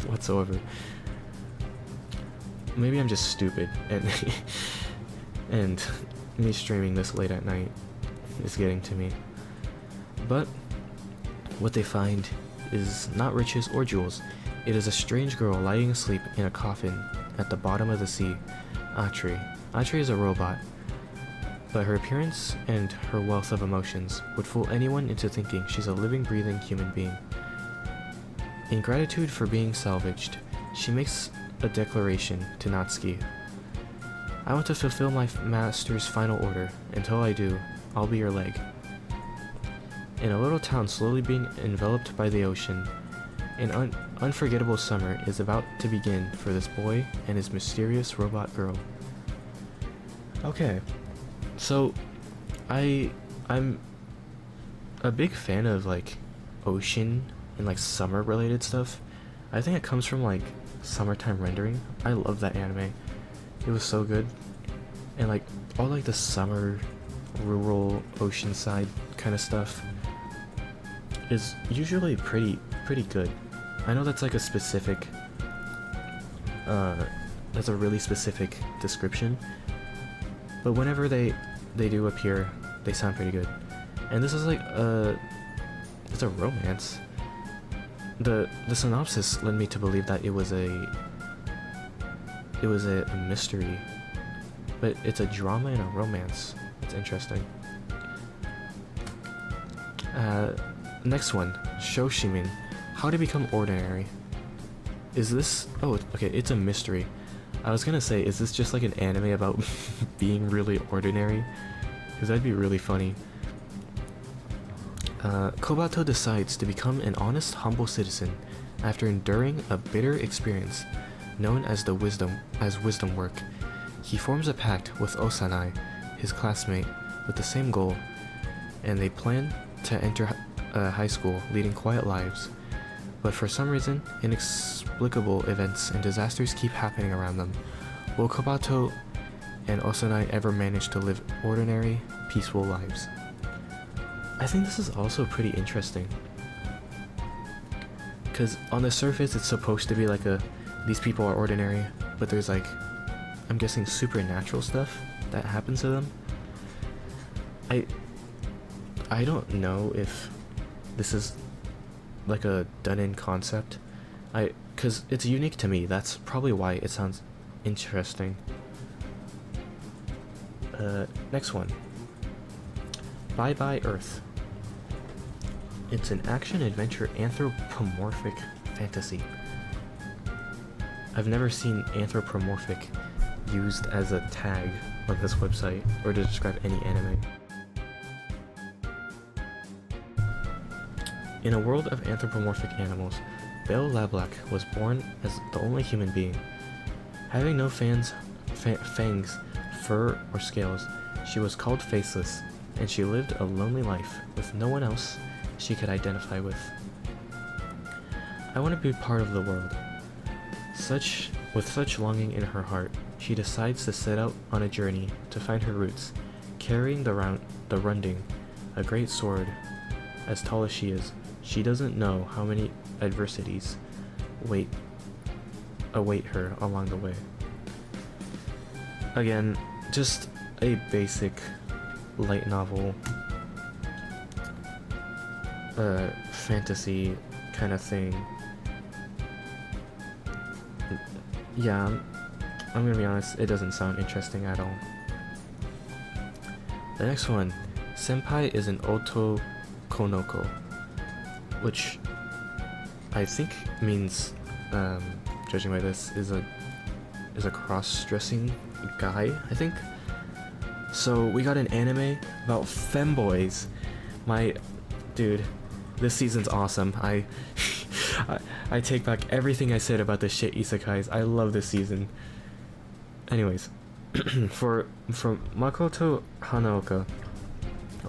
whatsoever. Maybe I'm just stupid and and me streaming this late at night is getting to me. But what they find is not riches or jewels. It is a strange girl lying asleep in a coffin at the bottom of the sea. Atri. Atri is a robot, but her appearance and her wealth of emotions would fool anyone into thinking she's a living, breathing human being. In gratitude for being salvaged, she makes a declaration to Natsuki. I want to fulfill my master's final order. Until I do, I'll be your leg. In a little town slowly being enveloped by the ocean, an unforgettable summer is about to begin for this boy and his mysterious robot girl. Okay, so I'm a big fan of like ocean and like summer related stuff. I think it comes from like summertime rendering. I love that anime. It was so good. And like all like the summer rural oceanside kind of stuff is usually pretty good. I know that's like a specific that's a really specific description, but whenever they do appear, they sound pretty good. And this is like it's a romance. The synopsis led me to believe that it was a mystery, but it's a drama and a romance. It's interesting. Next one, Shoshimin, How to Become Ordinary. Is this... oh, okay, it's a mystery. I was gonna say, is this just like an anime about being really ordinary? Because that'd be really funny. Kobato decides to become an honest, humble citizen after enduring a bitter experience known as wisdom work. He forms a pact with Osanai, his classmate, with the same goal, and they plan to enter high school, leading quiet lives. But for some reason, inexplicable events and disasters keep happening around them. Will Kobato and Osanai ever manage to live ordinary, peaceful lives? I think this is also pretty interesting. Because on the surface, it's supposed to be like these people are ordinary, but there's like, I'm guessing supernatural stuff that happens to them. I don't know if this is like a done-in concept. Because it's unique to me. That's probably why it sounds interesting. Next one. Bye Bye Earth. It's an action-adventure anthropomorphic fantasy. I've never seen anthropomorphic used as a tag on this website or to describe any anime. In a world of anthropomorphic animals, Belle Lablack was born as the only human being. Having no fangs, fur, or scales, she was called Faceless, and she lived a lonely life with no one else she could identify with. I want to be part of the world. With such longing in her heart, she decides to set out on a journey to find her roots, carrying the Runding, a great sword as tall as she is. She doesn't know how many adversities await her along the way. Again, just a basic light novel fantasy kind of thing. Yeah, I'm gonna be honest, it doesn't sound interesting at all. The next one, Senpai is an Otokonoko, which I think means, judging by this, is a cross-dressing guy, I think. So we got an anime about femboys. Dude, this season's awesome. I take back everything I said about the shit isekais. I love this season. Anyways, from Makoto Hanaoka,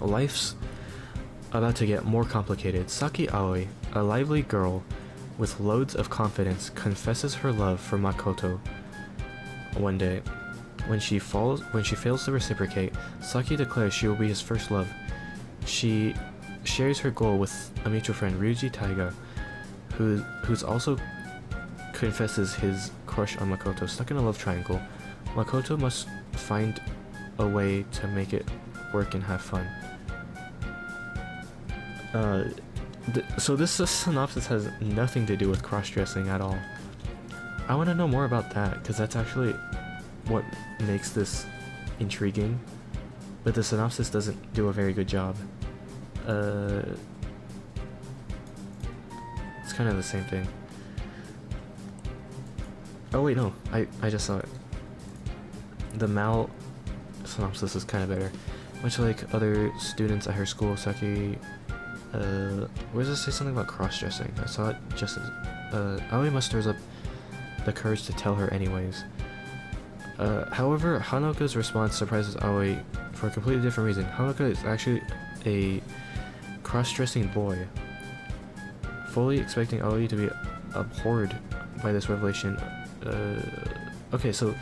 life's about to get more complicated. Saki Aoi, a lively girl with loads of confidence, confesses her love for Makoto. One day, when she fails to reciprocate, Saki declares she will be his first love. She shares her goal with a mutual friend, Ryuji Taiga, who's also confesses his crush on Makoto. Stuck in a love triangle, Makoto must find a way to make it work and have fun. So this synopsis has nothing to do with cross-dressing at all. I want to know more about that, because that's actually what makes this intriguing, but the synopsis doesn't do a very good job. It's kind of the same thing. Oh wait, no, I just saw it. The Mal synopsis is kind of better. Much like other students at her school, Saki... where does it say something about cross-dressing? I saw it just as... Aoi musters up the courage to tell her anyways. However, Hanoka's response surprises Aoi for a completely different reason. Hanoka is actually a cross-dressing boy. Fully expecting Aoi to be abhorred by this revelation. Okay, so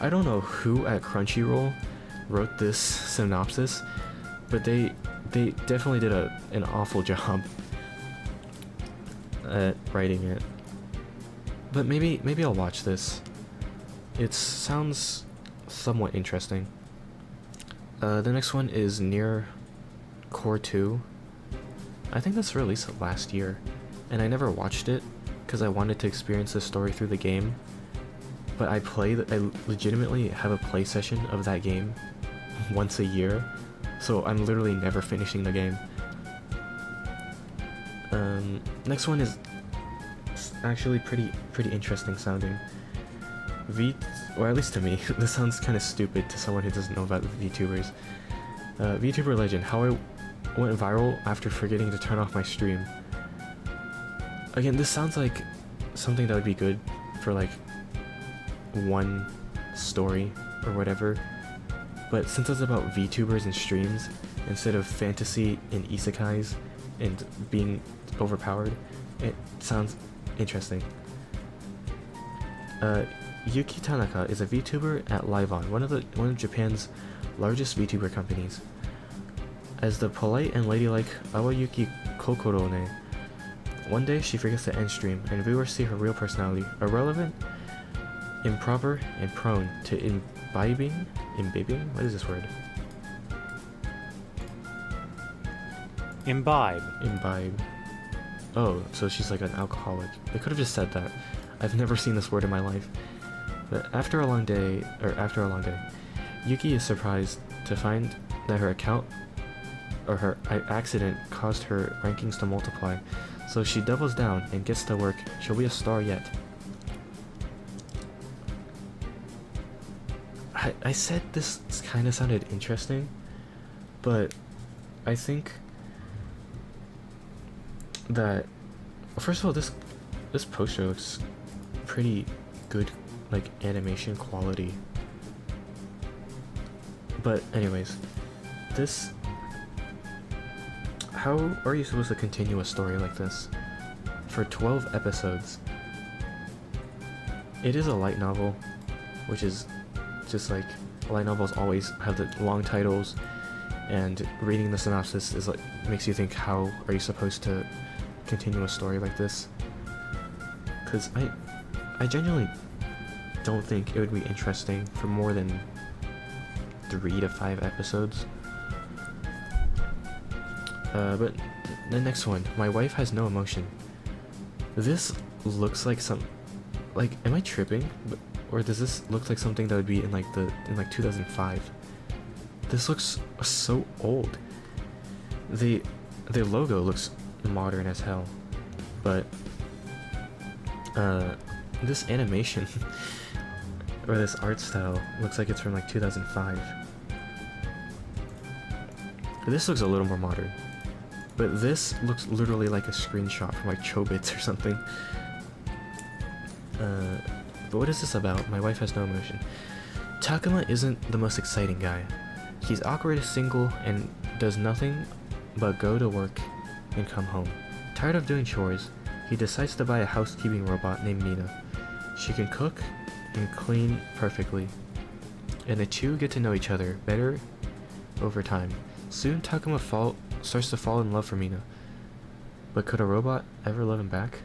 I don't know who at Crunchyroll wrote this synopsis, but they definitely did an awful job at writing it. But maybe I'll watch this. It sounds somewhat interesting. The next one is Near Core 2. I think this released last year, and I never watched it because I wanted to experience the story through the game. But I legitimately have a play session of that game once a year, so I'm literally never finishing the game. Next one is actually pretty interesting sounding. Or at least to me, this sounds kind of stupid to someone who doesn't know about VTubers. VTuber legend, how I went viral after forgetting to turn off my stream. Again, this sounds like something that would be good for like one story or whatever, but since it's about VTubers and streams instead of fantasy and isekais and being overpowered, it sounds interesting. Yuki Tanaka is a VTuber at LiveOn, one of Japan's largest VTuber companies. As the polite and ladylike Awayuki Kokorone, one day she forgets to end stream, and viewers see her real personality: irrelevant, improper, and prone to imbibing? What is this word? Imbibe. Imbibe. Oh, so she's like an alcoholic. They could have just said that. I've never seen this word in my life. But after a long day, Yuki is surprised to find that her account, or her accident, caused her rankings to multiply. So she doubles down and gets to work. She'll be a star yet. I said this kind of sounded interesting, but I think that, first of all, this poster looks pretty good, like animation quality. But anyways, how are you supposed to continue a story like this for 12 episodes? It is a light novel, which is just like light novels always have the long titles, and reading the synopsis is like makes you think, how are you supposed to continue a story like this? Because I genuinely don't think it would be interesting for more than 3 to 5 episodes. But the next one, My Wife Has No Emotion. This looks like am I tripping? Or does this look like something that would be in like 2005? This looks so old. The logo looks modern as hell, but this animation or this art style looks like it's from like 2005. This looks a little more modern, but this looks literally like a screenshot from like Chobits or something. But what is this about? My Wife Has No Emotion. Takuma isn't the most exciting guy. He's awkward, single, and does nothing but go to work and come home. Tired of doing chores, he decides to buy a housekeeping robot named Mina. She can cook and clean perfectly, and the two get to know each other better over time. Soon Takuma starts to fall in love for Mina. But could a robot ever love him back?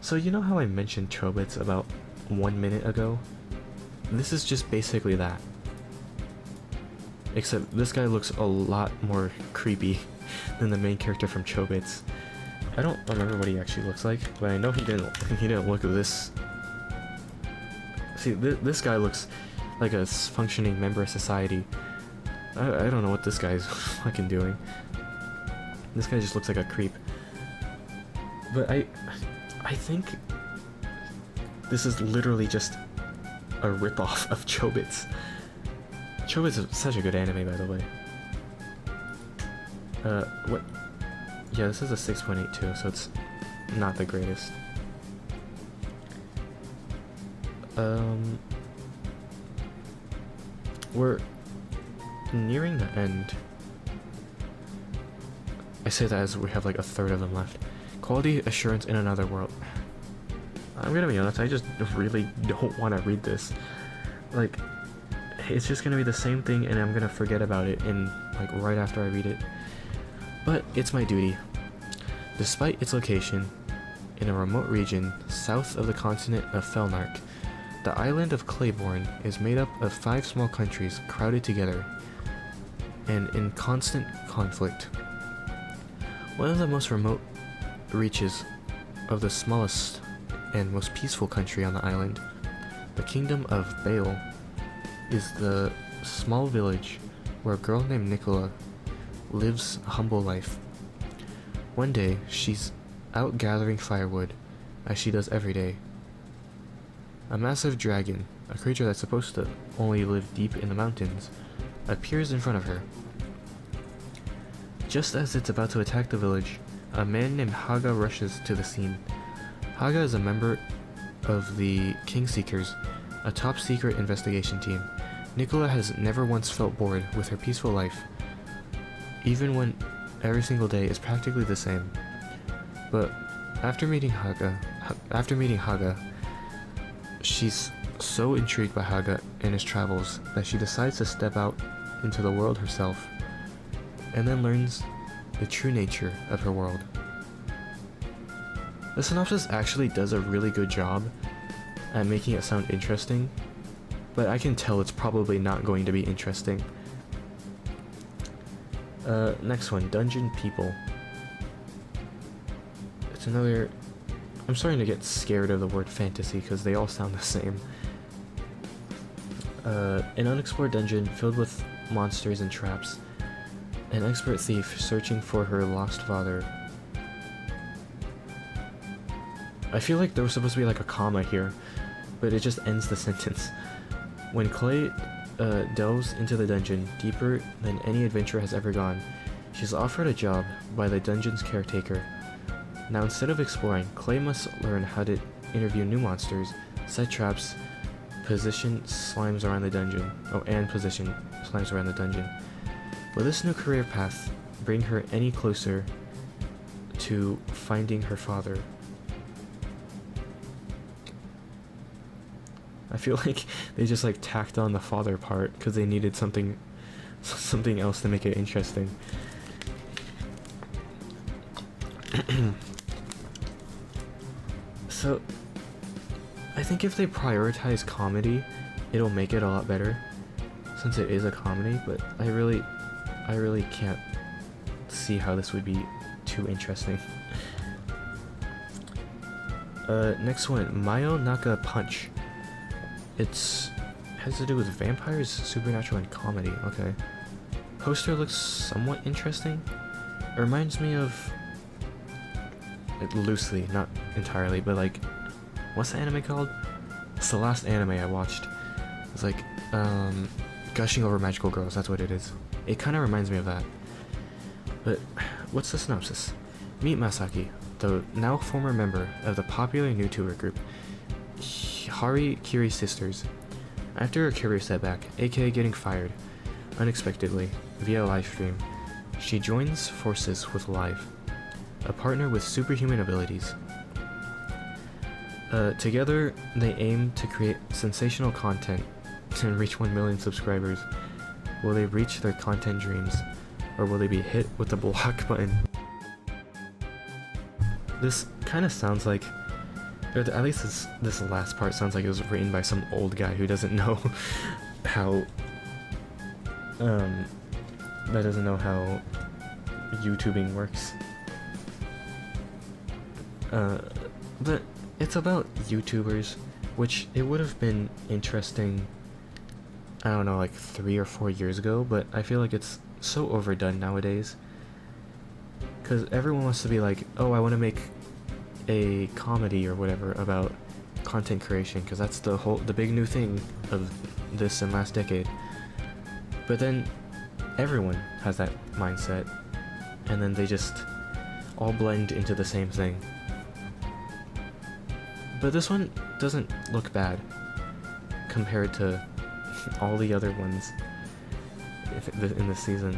So you know how I mentioned Chobits about 1 minute ago? This is just basically that. Except this guy looks a lot more creepy than the main character from Chobits. I don't remember what he actually looks like, but I know he didn't look this. See, this guy looks like a functioning member of society. I don't know what this guy's fucking doing. This guy just looks like a creep. But I think this is literally just a ripoff of Chobits. Chobits is such a good anime, by the way. What? Yeah, this is a 6.82, so it's not the greatest. We're nearing the end. I say that as we have like a third of them left. Quality assurance in another world. I'm gonna be honest, I just really don't want to read this. Like, it's just gonna be the same thing and I'm gonna forget about it in like right after I read it. But it's my duty. Despite its location in a remote region south of the continent of Felnark, the island of Claiborne is made up of 5 small countries crowded together and in constant conflict. One of the most remote reaches of the smallest and most peaceful country on the island, the kingdom of Bale, is the small village where a girl named Nicola lives a humble life. One day, she's out gathering firewood, as she does every day. A massive dragon, a creature that's supposed to only live deep in the mountains, appears in front of her. Just as it's about to attack the village, a man named Haga rushes to the scene. Haga is a member of the Kingseekers, a top-secret investigation team. Nicola has never once felt bored with her peaceful life, even when every single day is practically the same. But after meeting Haga, she's so intrigued by Haga and his travels that she decides to step out into the world herself, and then learns the true nature of her world. The synopsis actually does a really good job at making it sound interesting, but I can tell it's probably not going to be interesting. Next one, Dungeon People. It's another... I'm starting to get scared of the word fantasy because they all sound the same. An unexplored dungeon filled with monsters and traps. An expert thief searching for her lost father. I feel like there was supposed to be like a comma here, but it just ends the sentence. When Clay delves into the dungeon deeper than any adventurer has ever gone, she's offered a job by the dungeon's caretaker. Now instead of exploring, Clay must learn how to interview new monsters, set traps, position slimes around the dungeon. Position slimes around the dungeon. Will this new career path bring her any closer to finding her father? I feel like they just like tacked on the father part because they needed something else to make it interesting. So, I think if they prioritize comedy, it'll make it a lot better, since it is a comedy, but I really can't see how this would be too interesting. Next one, Mayo Naka Punch. Has to do with vampires, supernatural, and comedy. Okay. Poster looks somewhat interesting. It reminds me of... loosely, not entirely, but like... what's the anime called? It's the last anime I watched. It's like, gushing over magical girls, that's what it is. It kind of reminds me of that. But, what's the synopsis? Meet Masaki, the now former member of the popular YouTuber group Hari Kiri Sisters. After a career setback, aka getting fired, unexpectedly, via a live stream, she joins forces with Live, a partner with superhuman abilities. Together, they aim to create sensational content and reach 1 million subscribers. Will they reach their content dreams? or will they be hit with the block button? This kind of sounds like, or at least this last part sounds like it was written by some old guy who doesn't know how, that doesn't know how YouTubing works. But it's about YouTubers, which it would have been interesting, I don't know, like 3 or 4 years ago, but I feel like it's so overdone nowadays. Because everyone wants to be like, oh, I want to make a comedy or whatever about content creation, because that's the big new thing of this and last decade. But then everyone has that mindset, and then they just all blend into the same thing. But this one doesn't look bad compared to all the other ones in this season.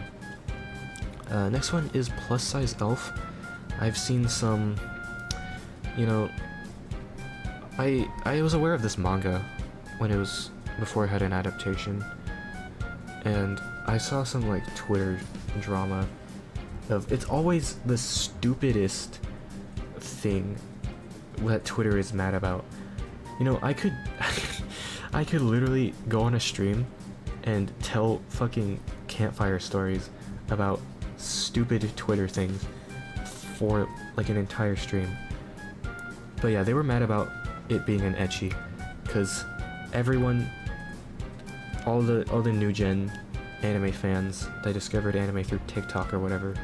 Next one is Plus Size Elf. I've seen some, you know, I was aware of this manga when it was before it had an adaptation, and I saw some like Twitter drama of, it's always the stupidest thing that Twitter is mad about. You know, I could I could literally go on a stream and tell fucking campfire stories about stupid Twitter things for like an entire stream. But yeah, they were mad about it being an ecchi, because everyone, all the new gen anime fans that discovered anime through TikTok or whatever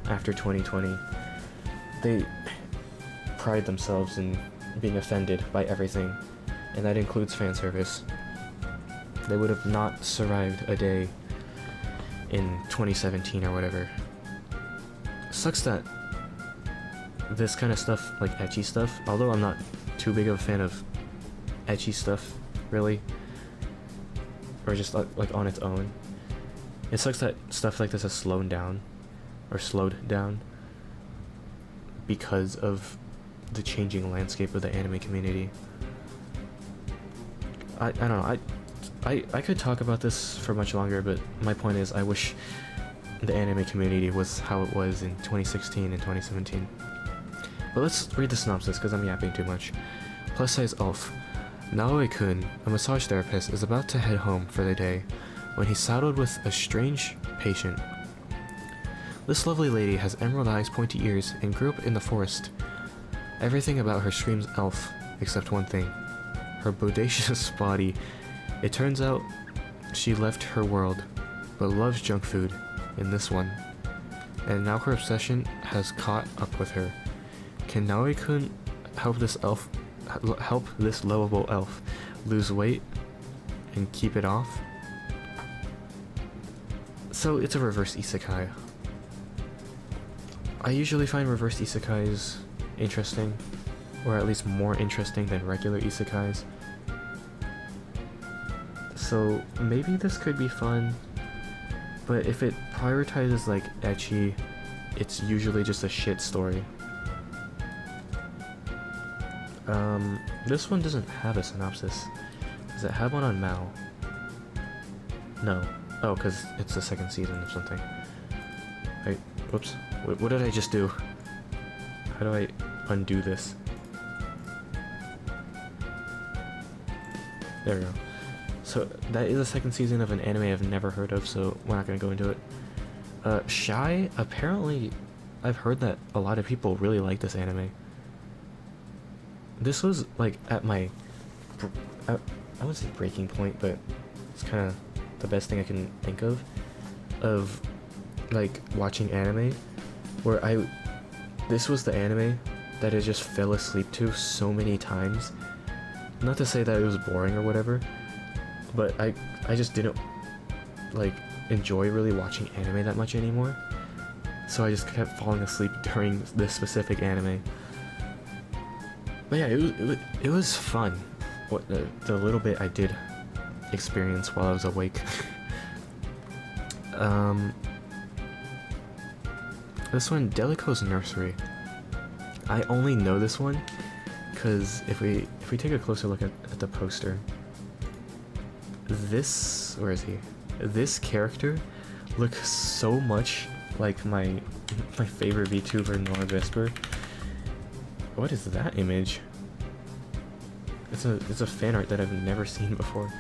after 2020, they pride themselves in being offended by everything, and that includes fan service. They would have not survived a day in 2017 or whatever. Sucks that this kind of stuff, like ecchi stuff, although I'm not too big of a fan of ecchi stuff, really, or just like on its own, it sucks that stuff like this has slowed down because of the changing landscape of the anime community. I don't know, I could talk about this for much longer, but my point is, I wish the anime community was how it was in 2016 and 2017. But let's read the synopsis, because I'm yapping too much. Plus Size Elf. Naoe-kun, a massage therapist, is about to head home for the day when he's saddled with a strange patient. This lovely lady has emerald eyes, pointy ears, and grew up in the forest. Everything about her screams elf, except one thing. Her bodacious body. It turns out she left her world, but loves junk food in this one. And now her obsession has caught up with her. Can Naoe-kun help this lovable elf lose weight and keep it off? So it's a reverse isekai. I usually find reverse isekais interesting, or at least more interesting than regular isekais. So maybe this could be fun, but if it prioritizes like ecchi, it's usually just a shit story. This one doesn't have a synopsis. Does it have one on Mal? No. Oh, because it's the second season of something. Wait, whoops. What did I just do? How do I undo this? There we go. So that is the second season of an anime I've never heard of, so we're not going to go into it. Shy, apparently I've heard that a lot of people really like this anime. This was like at my, I wouldn't say breaking point, but it's kind of the best thing I can think of like watching anime, where this was the anime that I just fell asleep to so many times. Not to say that it was boring or whatever, but I just didn't like enjoy really watching anime that much anymore, so I just kept falling asleep during this specific anime. But yeah, it was fun. What the little bit I did experience while I was awake. This one, Delico's Nursery. I only know this one because if we take a closer look at the poster, where is he? This character looks so much like my favorite VTuber Nora Vesper. What is that image? It's a fan art that I've never seen before,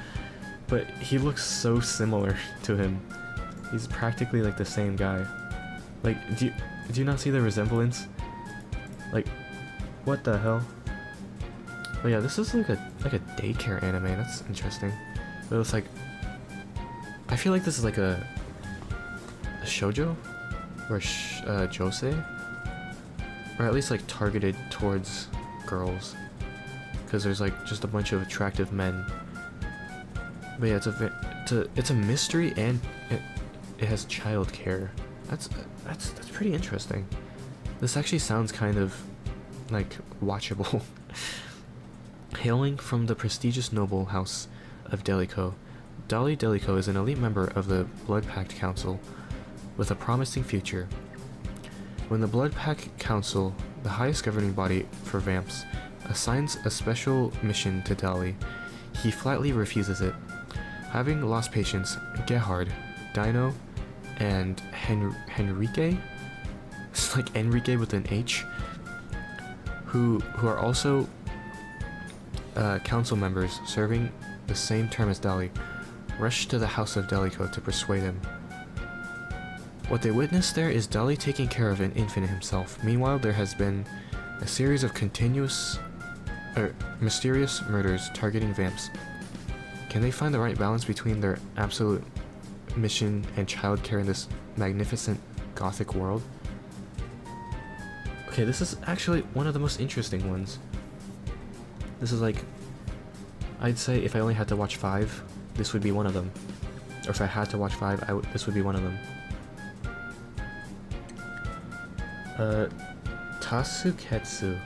but he looks so similar to him. He's practically like the same guy. Like, do you not see the resemblance? Like, what the hell? But yeah, this is like a daycare anime. That's interesting. But it's like, I feel like this is like a shoujo or josei, or at least like targeted towards girls, because there's like just a bunch of attractive men. But yeah, it's a mystery, and it has childcare. That's pretty interesting. This actually sounds kind of like watchable. Hailing from the prestigious noble house of Delico, Dolly Delico is an elite member of the Blood Pact Council with a promising future. When the Blood Pact Council, the highest governing body for vamps, assigns a special mission to Dolly, he flatly refuses it. Having lost patience, Gerhard, Dino, and Henrique, it's like Enrique with an H, who are also council members serving the same term as Dolly, rush to the house of Delico to persuade him. What they witness there is Dolly taking care of an infant himself. Meanwhile, there has been a series of mysterious murders targeting vamps. Can they find the right balance between their absolute mission and childcare in this magnificent gothic world? Okay, this is actually one of the most interesting ones. This is like, I'd say if I only had to watch 5, this would be one of them. Or if I had to watch 5, this would be one of them. Tasuketsu,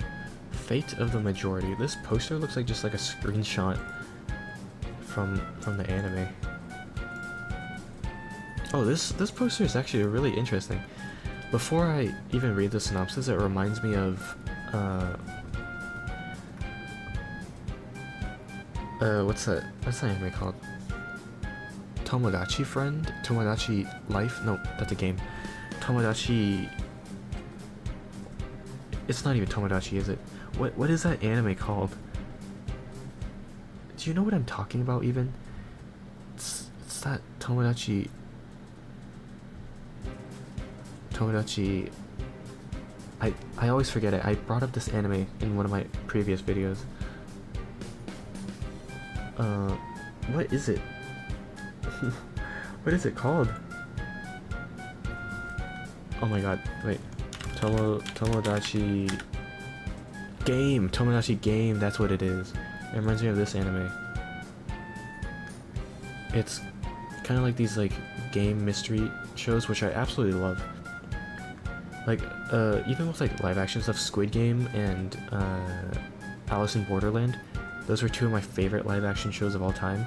Fate of the Majority. This poster looks like just like a screenshot from the anime. Oh, this poster is actually really interesting. Before I even read the synopsis, it reminds me of what's that anime called? Tomodachi Friend? Tomodachi Life? No, that's a game. Tomodachi... It's not even Tomodachi, is it? What is that anime called? Do you know what I'm talking about even? It's that Tomodachi... I always forget it. I brought up this anime in one of my previous videos. What is it? What is it called? Oh my god, wait. Tomodachi Game! Tomodachi Game, that's what it is. It reminds me of this anime. It's kind of like these like game mystery shows, which I absolutely love. Like, even with like live action stuff, Squid Game and Alice in Borderland, those were 2 of my favorite live action shows of all time,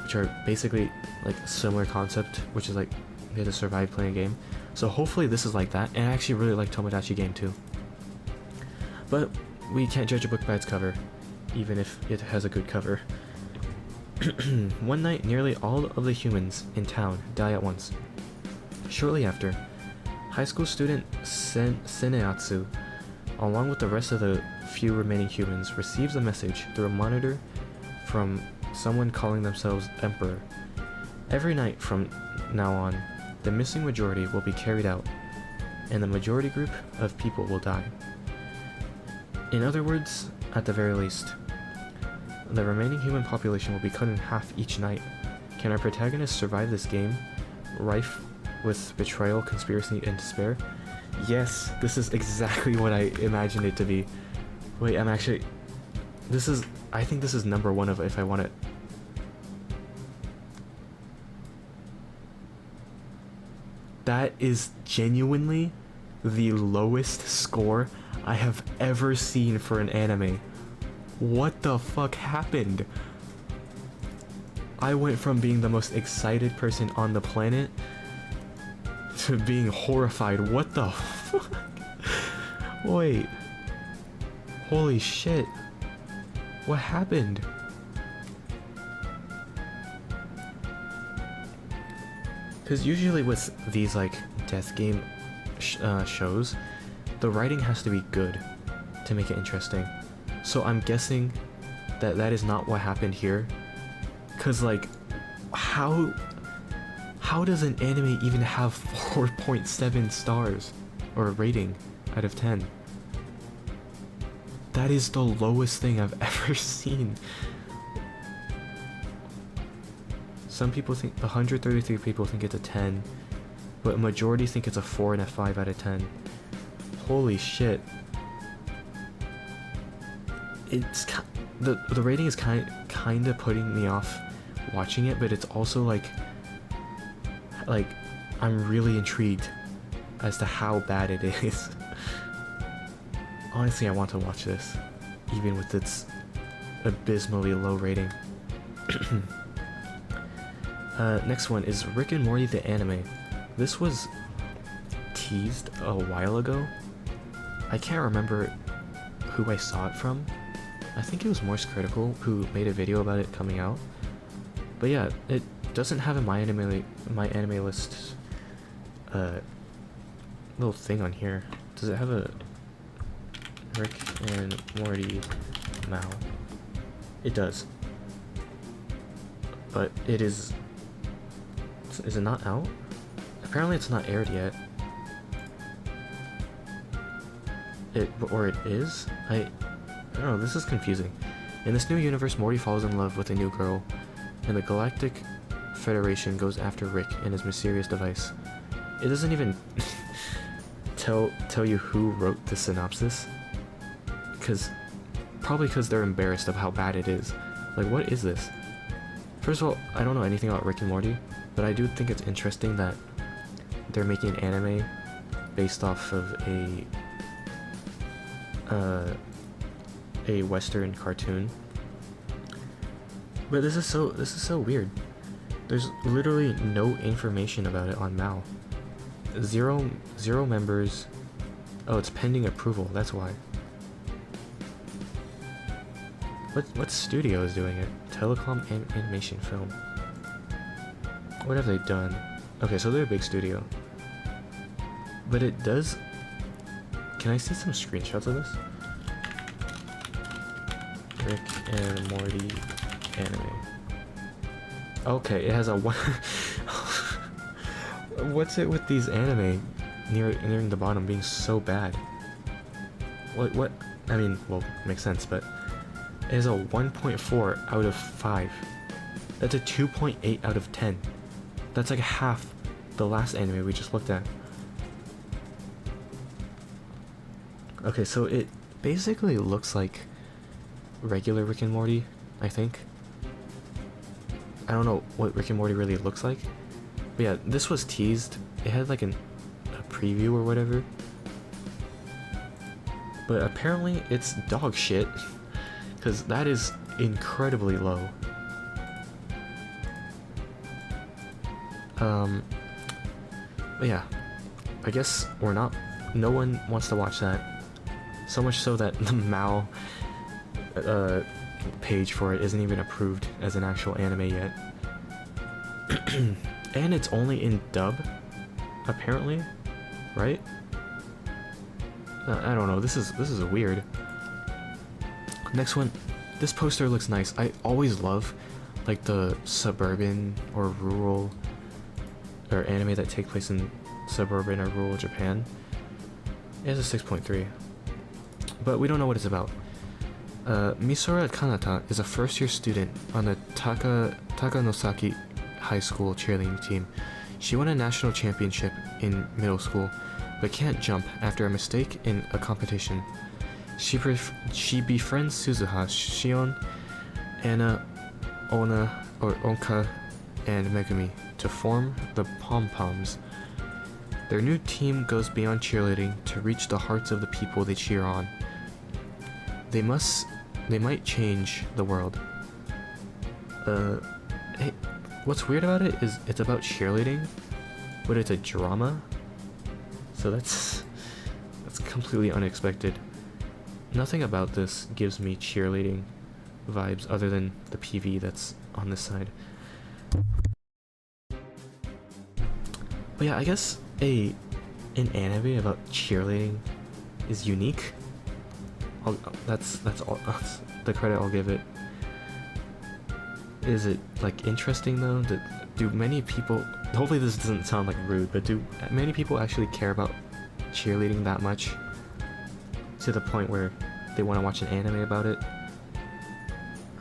which are basically like a similar concept, which is like you have to survive playing a game. So hopefully this is like that, and I actually really like Tomodachi Game too. But we can't judge a book by its cover, even if it has a good cover. One night, nearly all of the humans in town die at once. Shortly after, high school student Seneatsu, along with the rest of the few remaining humans, receives a message through a monitor from someone calling themselves Emperor. Every night from now on, the missing majority will be carried out, and the majority group of people will die. In other words, at the very least, the remaining human population will be cut in half each night. Can our protagonists survive this game, rife with betrayal, conspiracy, and despair? Yes, this is exactly what I imagined it to be. Wait, I think this is #1 of if I want it. That is genuinely the lowest score I have ever seen for an anime. What the fuck happened? I went from being the most excited person on the planet to being horrified. What the fuck? Wait. Holy shit. What happened? Because usually with these like death game shows, the writing has to be good to make it interesting. So I'm guessing that that is not what happened here. Cause like, how does an anime even have 4.7 stars or a rating out of 10? That is the lowest thing I've ever seen. Some people think 133 people think it's a 10, but a majority think it's a 4 and a 5 out of 10. Holy shit. It's the rating is kind of putting me off watching it, but it's also like I'm really intrigued as to how bad it is. Honestly, I want to watch this, even with its abysmally low rating. Next one is Rick and Morty the anime. This was teased a while ago. I can't remember who I saw it from. I think it was Morse Critical who made a video about it coming out. But yeah, it doesn't have a my anime list little thing on here. Does it have a Rick and Morty Mao? It does. But it is it not out? Apparently it's not aired yet. Or it is? I don't know, this is confusing. In this new universe, Morty falls in love with a new girl, and the Galactic Federation goes after Rick and his mysterious device. It doesn't even tell you who wrote the synopsis. Probably because they're embarrassed of how bad it is. Like, what is this? First of all, I don't know anything about Rick and Morty, but I do think it's interesting that they're making an anime based off of a Western cartoon. But this is so weird. There's literally no information about it on Mao. Zero members. Oh, it's pending approval. That's why. What studio is doing it? Telecom Animation Film. What have they done? Okay, so they're a big studio. But it does... Can I see some screenshots of this? Rick and Morty anime. Okay, it has a one... What's it with these anime nearing the bottom being so bad? What? I mean, well, makes sense, but... It has a 1.4 out of 5. That's a 2.8 out of 10. That's like half the last anime we just looked at. Okay, so it basically looks like regular Rick and Morty, I think. I don't know what Rick and Morty really looks like. But yeah, this was teased. It had like a preview or whatever. But apparently it's dog shit. Because that is incredibly low. But yeah, I guess we're not... No one wants to watch that. So much so that the Mao page for it isn't even approved as an actual anime yet. And it's only in dub, apparently, right? I don't know, this is weird. Next one, this poster looks nice. I always love like the suburban or rural or anime that take place in suburban or rural Japan. It has a 6.3, but we don't know what it's about. Misora Kanata is a first-year student on the Takanosaki High School cheerleading team. She won a national championship in middle school, but can't jump after a mistake in a competition. She befriends Suzuha, Shion, Anna, Ona, or Onka, and Megumi to form the Pom-Poms. Their new team goes beyond cheerleading to reach the hearts of the people they cheer on. They might change the world. Hey, what's weird about it is it's about cheerleading, but it's a drama. So that's completely unexpected. Nothing about this gives me cheerleading vibes other than the PV that's on this side. But yeah, I guess an anime about cheerleading is unique. That's all. That's the credit I'll give it. Is it like interesting though? Do many people? Hopefully this doesn't sound like rude, but do many people actually care about cheerleading that much? To the point where they want to watch an anime about it?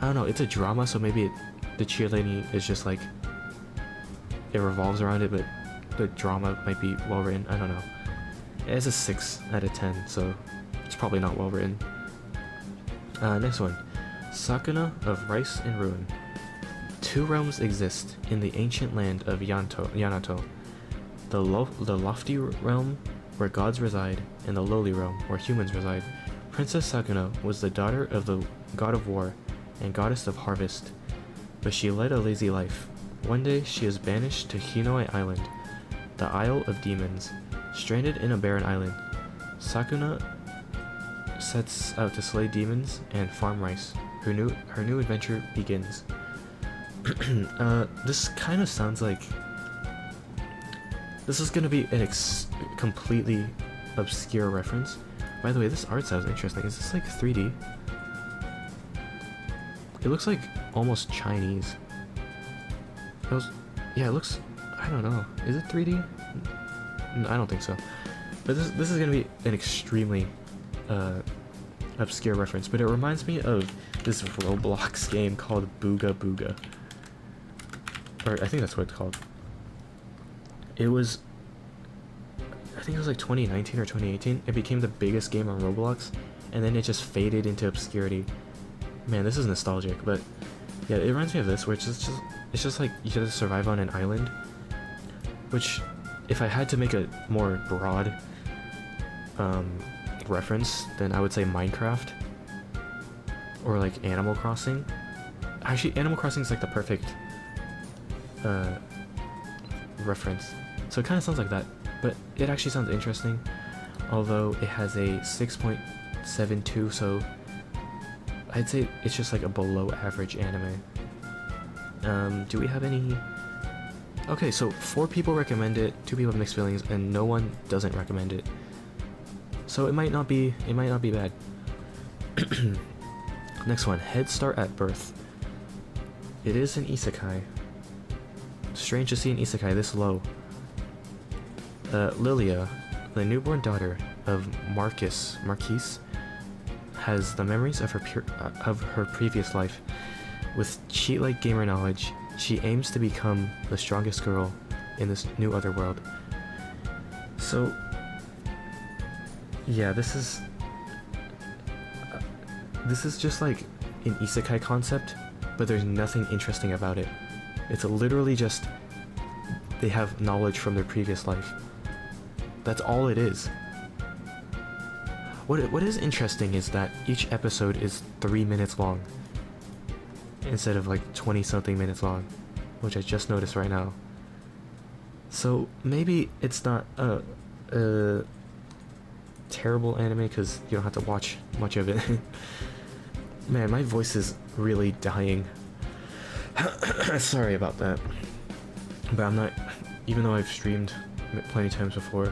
I don't know. It's a drama, so maybe the cheerleading is just like it revolves around it, but the drama might be well written. I don't know. It's a 6 out of 10, so it's probably not well written. Next one, Sakuna of Rice and Ruin. 2 realms exist in the ancient land of Yanato. The lofty realm where gods reside, and the lowly realm where humans reside. Princess Sakuna was the daughter of the god of war and goddess of harvest, but she led a lazy life. One day she is banished to Hinoi Island, the Isle of Demons. Stranded in a barren island, Sakuna sets out to slay demons and farm rice. Her new adventure begins. This kind of sounds like this is gonna be an completely obscure reference. By the way, this art sounds interesting. Is this like 3D? It looks like almost Chinese. Yeah, it looks. I don't know. Is it 3D? I don't think so. But this is gonna be an extremely obscure reference. But it reminds me of this Roblox game called Booga Booga. Or I think that's what it's called. It was, I think it was like 2019 or 2018. It became the biggest game on Roblox, and then it just faded into obscurity. Man, this is nostalgic, but yeah, it reminds me of this, where it's just like you gotta survive on an island. Which, if I had to make a more broad reference, then I would say Minecraft or like Animal Crossing. Actually, Animal Crossing is like the perfect reference. So it kind of sounds like that, but it actually sounds interesting. Although it has a 6.72, so I'd say it's just like a below average anime. Do we have any? Okay, so 4 people recommend it, 2 people have mixed feelings, and no one doesn't recommend it. So it might not be bad. Next one, Head Start at Birth. It is an isekai. Strange to see an isekai this low. Lilia, the newborn daughter of Marquise, has the memories of her previous life. With cheat-like gamer knowledge, she aims to become the strongest girl in this new other world. So, yeah, this is just like an isekai concept, but there's nothing interesting about it. It's literally just they have knowledge from their previous life. That's all it is. What is interesting is that each episode is 3 minutes long instead of like 20-something minutes long, which I just noticed right now. So maybe it's not a terrible anime because you don't have to watch much of it. Man, my voice is really dying. Sorry about that. But I'm not, even though I've streamed plenty of times before,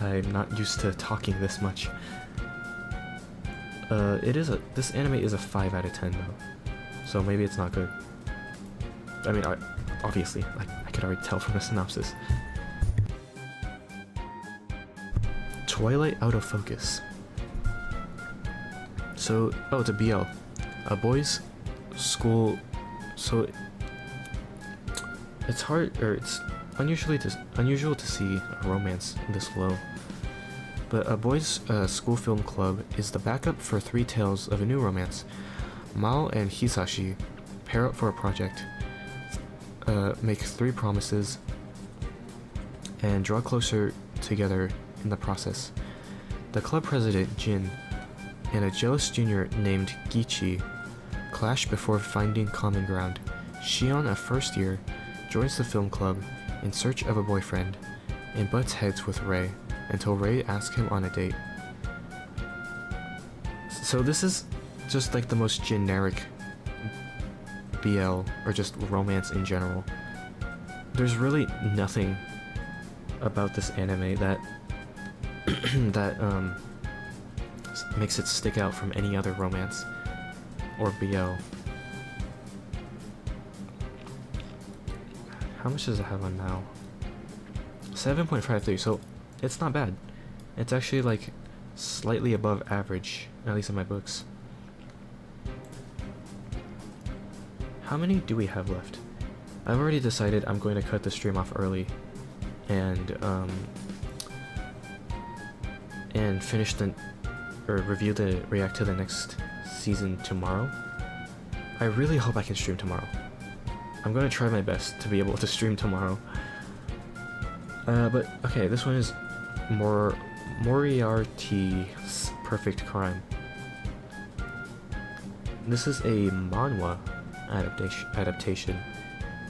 I'm not used to talking this much. This anime is a 5 out of 10 though. So maybe it's not good. I mean, obviously, like, I could already tell from the synopsis. Twilight Out of Focus. So, it's a BL. A boys' school, so it's unusual to see a romance this low. But a boys' school film club is the backup for 3 tales of a new romance. Mao and Hisashi pair up for a project, make 3 promises, and draw closer together in the process. The club president, Jin, and a jealous junior named Gichi clash before finding common ground. Shion, a first year, joins the film club in search of a boyfriend and butts heads with Rei until Rei asks him on a date. So this is just like the most generic BL, or just romance in general. There's really nothing about this anime that that makes it stick out from any other romance or BL. How much does it have on now? 7.53, so it's not bad. It's actually like slightly above average, at least in my books. How many do we have left? I've already decided I'm going to cut the stream off early and finish the react to the next season tomorrow. I really hope I can stream tomorrow. I'm gonna try my best to be able to stream tomorrow. But okay, this one is Moriarty's Perfect Crime. This is a manhwa adaptation.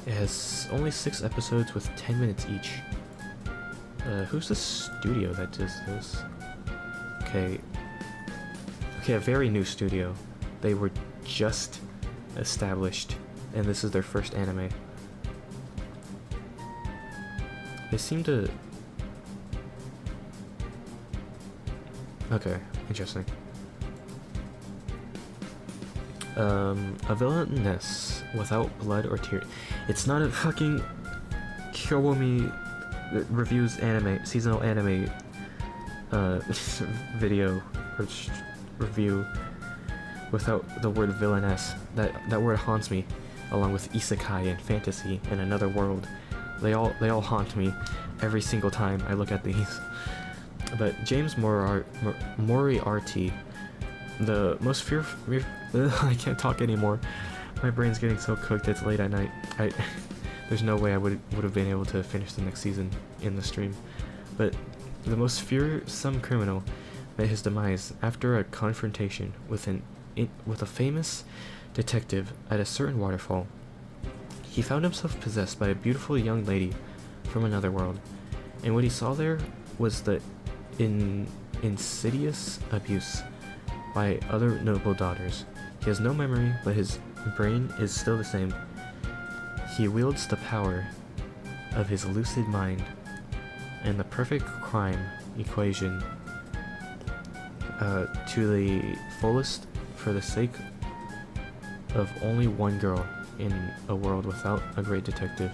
It has only 6 episodes with 10 minutes each. Who's the studio that does this? Okay, a very new studio. They were just established, and this is their first anime. They seem to... Okay, interesting. A villainess without blood or tears. It's not a fucking Kyowomi reviews anime, seasonal anime video or review without the word villainess. That word haunts me, along with isekai and fantasy and another world. They all haunt me every single time I look at these. But James Moriarty, the most fearful... I can't talk anymore. My brain's getting so cooked. It's late at night. There's no way I would have been able to finish the next season in the stream. But the most fearsome criminal met his demise after a confrontation with a famous detective at a certain waterfall. He found himself possessed by a beautiful young lady from another world, and what he saw there was the insidious abuse by other noble daughters. He has no memory, but his brain is still the same. He wields the power of his lucid mind and the perfect crime equation to the fullest for the sake of only one girl in a world without a great detective.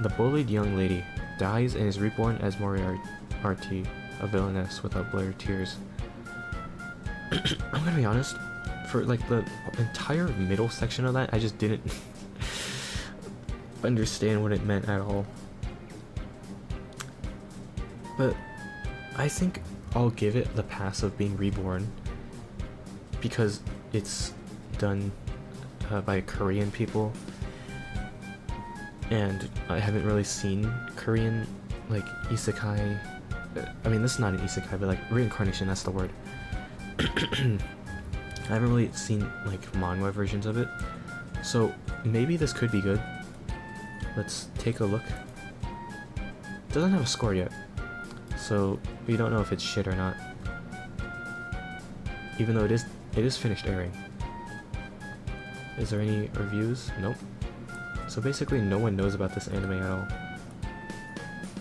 The bullied young lady dies and is reborn as Moriarty, a villainess without blood or tears. I'm gonna be honest, for like the entire middle section of that, I just didn't understand what it meant at all. But I think I'll give it the pass of being reborn because it's done by Korean people, and I haven't really seen Korean like isekai. I mean, this is not an isekai, but like reincarnation, that's the word. I haven't really seen like manhwa versions of it, so maybe this could be good. Let's take a look. It doesn't have a score yet, so we don't know if it's shit or not, even though it is finished airing. Is there any reviews? Nope. So basically no one knows about this anime at all.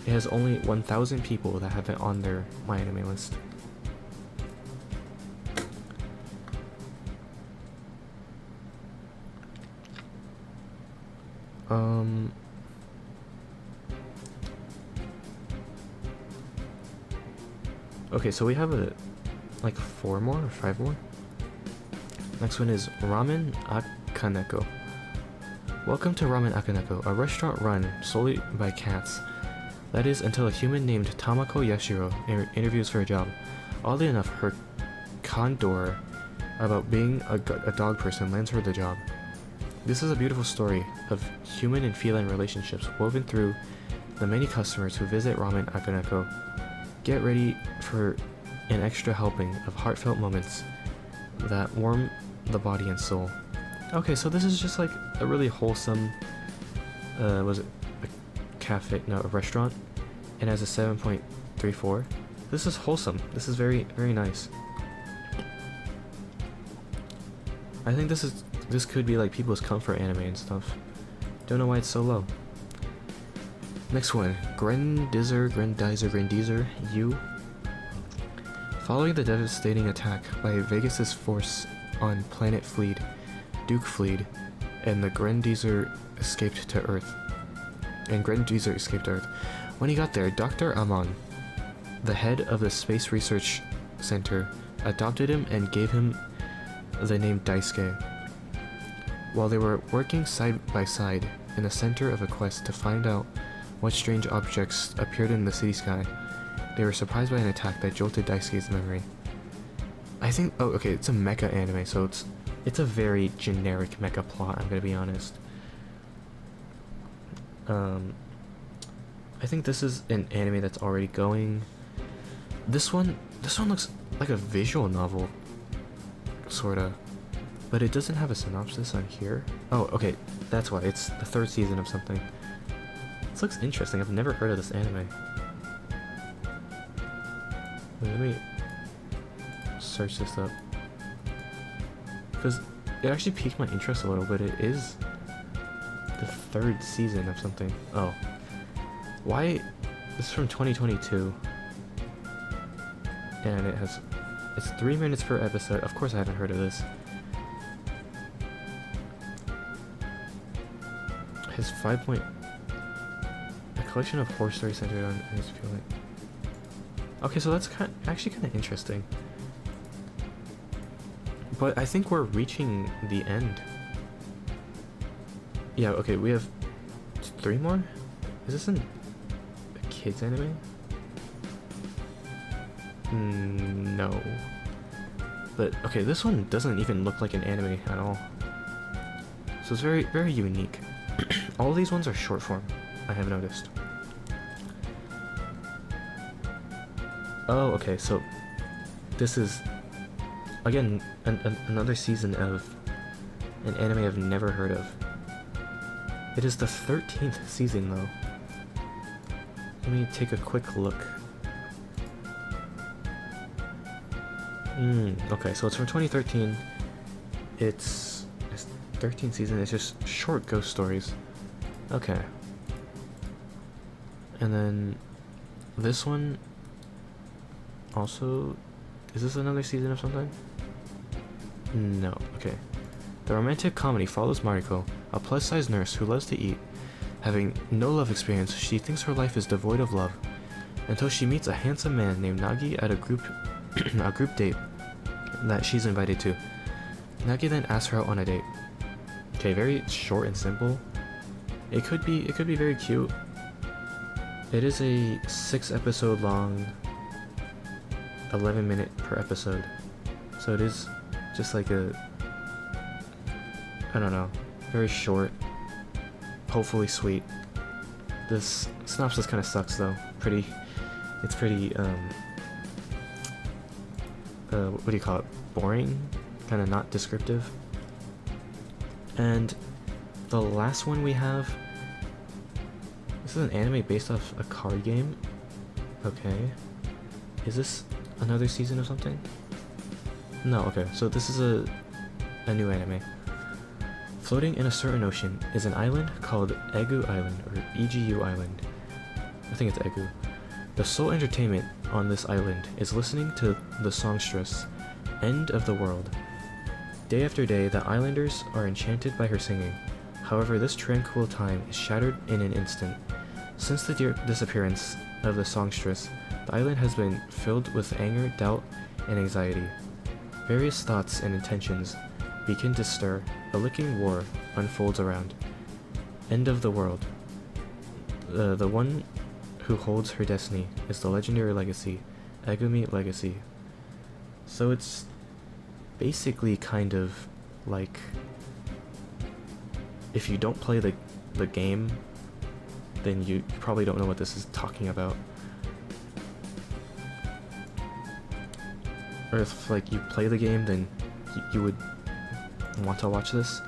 It has only 1,000 people that have it on their My Anime list. Okay, so we have like 4 more or 5 more. Next one is Ramen Akaneko. Welcome to Ramen Akaneko, a restaurant run solely by cats. That is until a human named Tamako Yashiro interviews for a job. Oddly enough, her condor about being a dog person lands her the job. This is a beautiful story of human and feline relationships woven through the many customers who visit Ramen Akaneko. Get ready for an extra helping of heartfelt moments that warm the body and soul. Okay, so this is just like a really wholesome, was it a cafe? No, a restaurant, and has a 7.34. This is wholesome. This is very, very nice. I think this could be like people's comfort anime and stuff. Don't know why it's so low. Next one, Grendizer, you. Following the devastating attack by Vegas's force on planet Fleet, Duke Fleet, and Grendizer escaped to Earth. When he got there, Dr. Amon, the head of the Space Research Center, adopted him and gave him the name Daisuke. While they were working side by side in the center of a quest to find out what strange objects appeared in the city sky, they were surprised by an attack that jolted Daisuke's memory. I think, oh, okay, it's a mecha anime, so it's a very generic mecha plot, I'm gonna be honest. I think this is an anime that's already going. This one looks like a visual novel, sorta, but it doesn't have a synopsis on here. Oh, okay, that's why, it's the 3rd season of something. This looks interesting, I've never heard of this anime. Wait, let me search this up, because it actually piqued my interest a little bit. It is the 3rd season of something. Oh, why? This is from 2022, and it's 3 minutes per episode. Of course I haven't heard of this. His 5 point, a collection of horror stories centered on his feeling. Okay, so that's actually kind of interesting. But I think we're reaching the end. Yeah, okay, we have 3 more? Is this a kids anime? No. But, okay, this one doesn't even look like an anime at all. So it's very, very unique. All these ones are short form, I have noticed. Oh, okay, so this is, again, another season of an anime I've never heard of. It is the 13th season, though. Let me take a quick look. Okay, so it's from 2013. It's 13th season, it's just short ghost stories. Okay. And then this one also, is this another season of something? No, okay. The romantic comedy follows Mariko, a plus-size nurse who loves to eat. Having no love experience, she thinks her life is devoid of love, until she meets a handsome man named Nagi at a group date that she's invited to. Nagi then asks her out on a date. Okay, very short and simple. It could be very cute. It is a 6-episode long, 11-minute per episode, so it is just like a, I don't know, very short, hopefully sweet. This synopsis kind of sucks though. It's pretty what do you call it, boring, kind of not descriptive. And the last one we have, this is an anime based off a card game. Okay, is this another season of something? No, okay, so this is a new anime. Floating in a certain ocean is an island called Egu Island, or EGU Island. I think it's Egu. The sole entertainment on this island is listening to the songstress, End of the World. Day after day, the islanders are enchanted by her singing. However, this tranquil time is shattered in an instant. Since the disappearance of the songstress, the island has been filled with anger, doubt, and anxiety. Various thoughts and intentions begin to stir. A licking war unfolds around. End of the world. The one who holds her destiny is the legendary legacy, Egumi Legacy. So it's basically kind of like, if you don't play the game, then you probably don't know what this is talking about. Or if like you play the game, then you would want to watch this.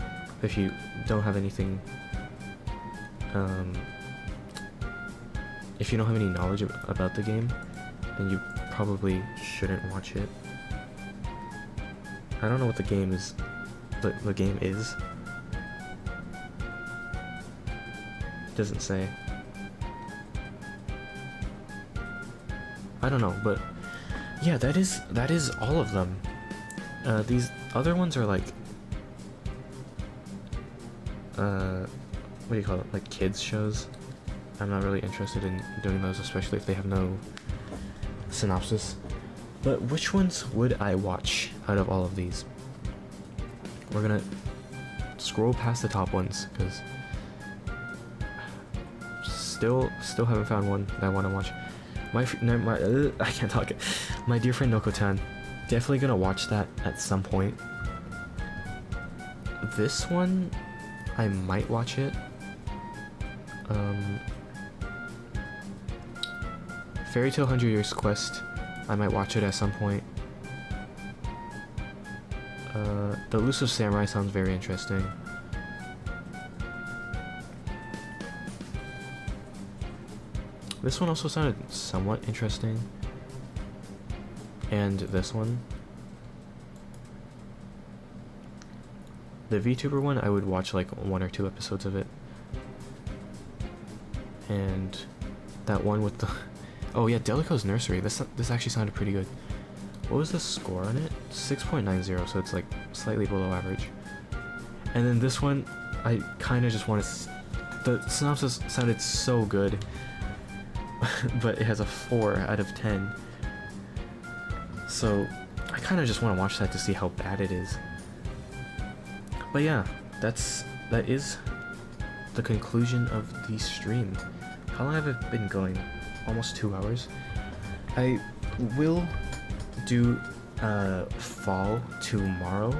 If you don't have anything, if you don't have any knowledge about the game, then you probably shouldn't watch it. I don't know what the game is. The game is. It doesn't say. I don't know, but yeah, that is all of them. These other ones are like what do you call it? Like kids shows. I'm not really interested in doing those, especially if they have no synopsis. But which ones would I watch out of all of these? We're gonna scroll past the top ones because still haven't found one that I want to watch. I can't talk. My dear friend Noko-tan, definitely gonna watch that at some point. This one, I might watch it. Fairy Tail 100 Years Quest, I might watch it at some point. The Elusive Samurai sounds very interesting. This one also sounded somewhat interesting. And this one. The VTuber one, I would watch like 1 or 2 episodes of it. And that one with the... Oh yeah, Delico's Nursery. This actually sounded pretty good. What was the score on it? 6.90, so it's like slightly below average. And then this one, I kind of just want to... The synopsis sounded so good. But it has a 4 out of 10. So I kind of just want to watch that to see how bad it is. But yeah, that is the conclusion of the stream. How long have I been going? Almost 2 hours. I will do fall tomorrow.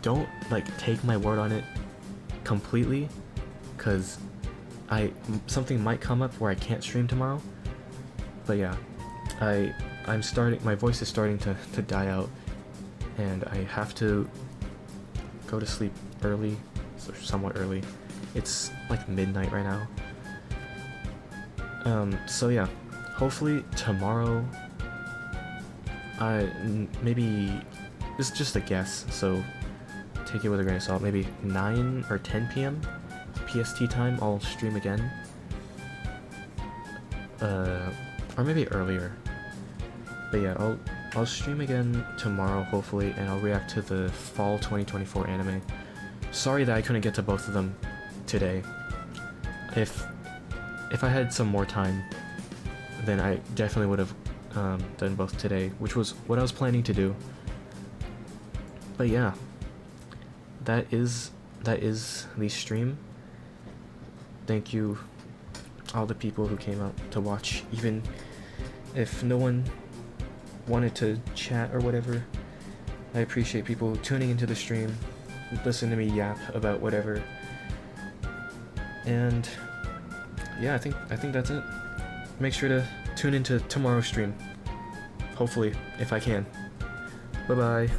Don't like take my word on it completely, cause something might come up where I can't stream tomorrow. But yeah, I'm starting. My voice is starting to die out, and I have to go to sleep early, so somewhat early. It's like midnight right now. So yeah, hopefully tomorrow, maybe, this is just a guess, so take it with a grain of salt, maybe 9 or 10 p.m. PST time, I'll stream again. Or maybe earlier. But yeah, I'll stream again tomorrow, hopefully, and I'll react to the fall 2024 anime. Sorry that I couldn't get to both of them today. If I had some more time, then I definitely would have done both today, which was what I was planning to do. But yeah, that is the stream. Thank you, all the people who came out to watch, even if no one wanted to chat or whatever. I appreciate people tuning into the stream, listen to me yap about whatever. And yeah, I think that's it. Make sure to tune into tomorrow's stream. Hopefully, if I can. Bye bye.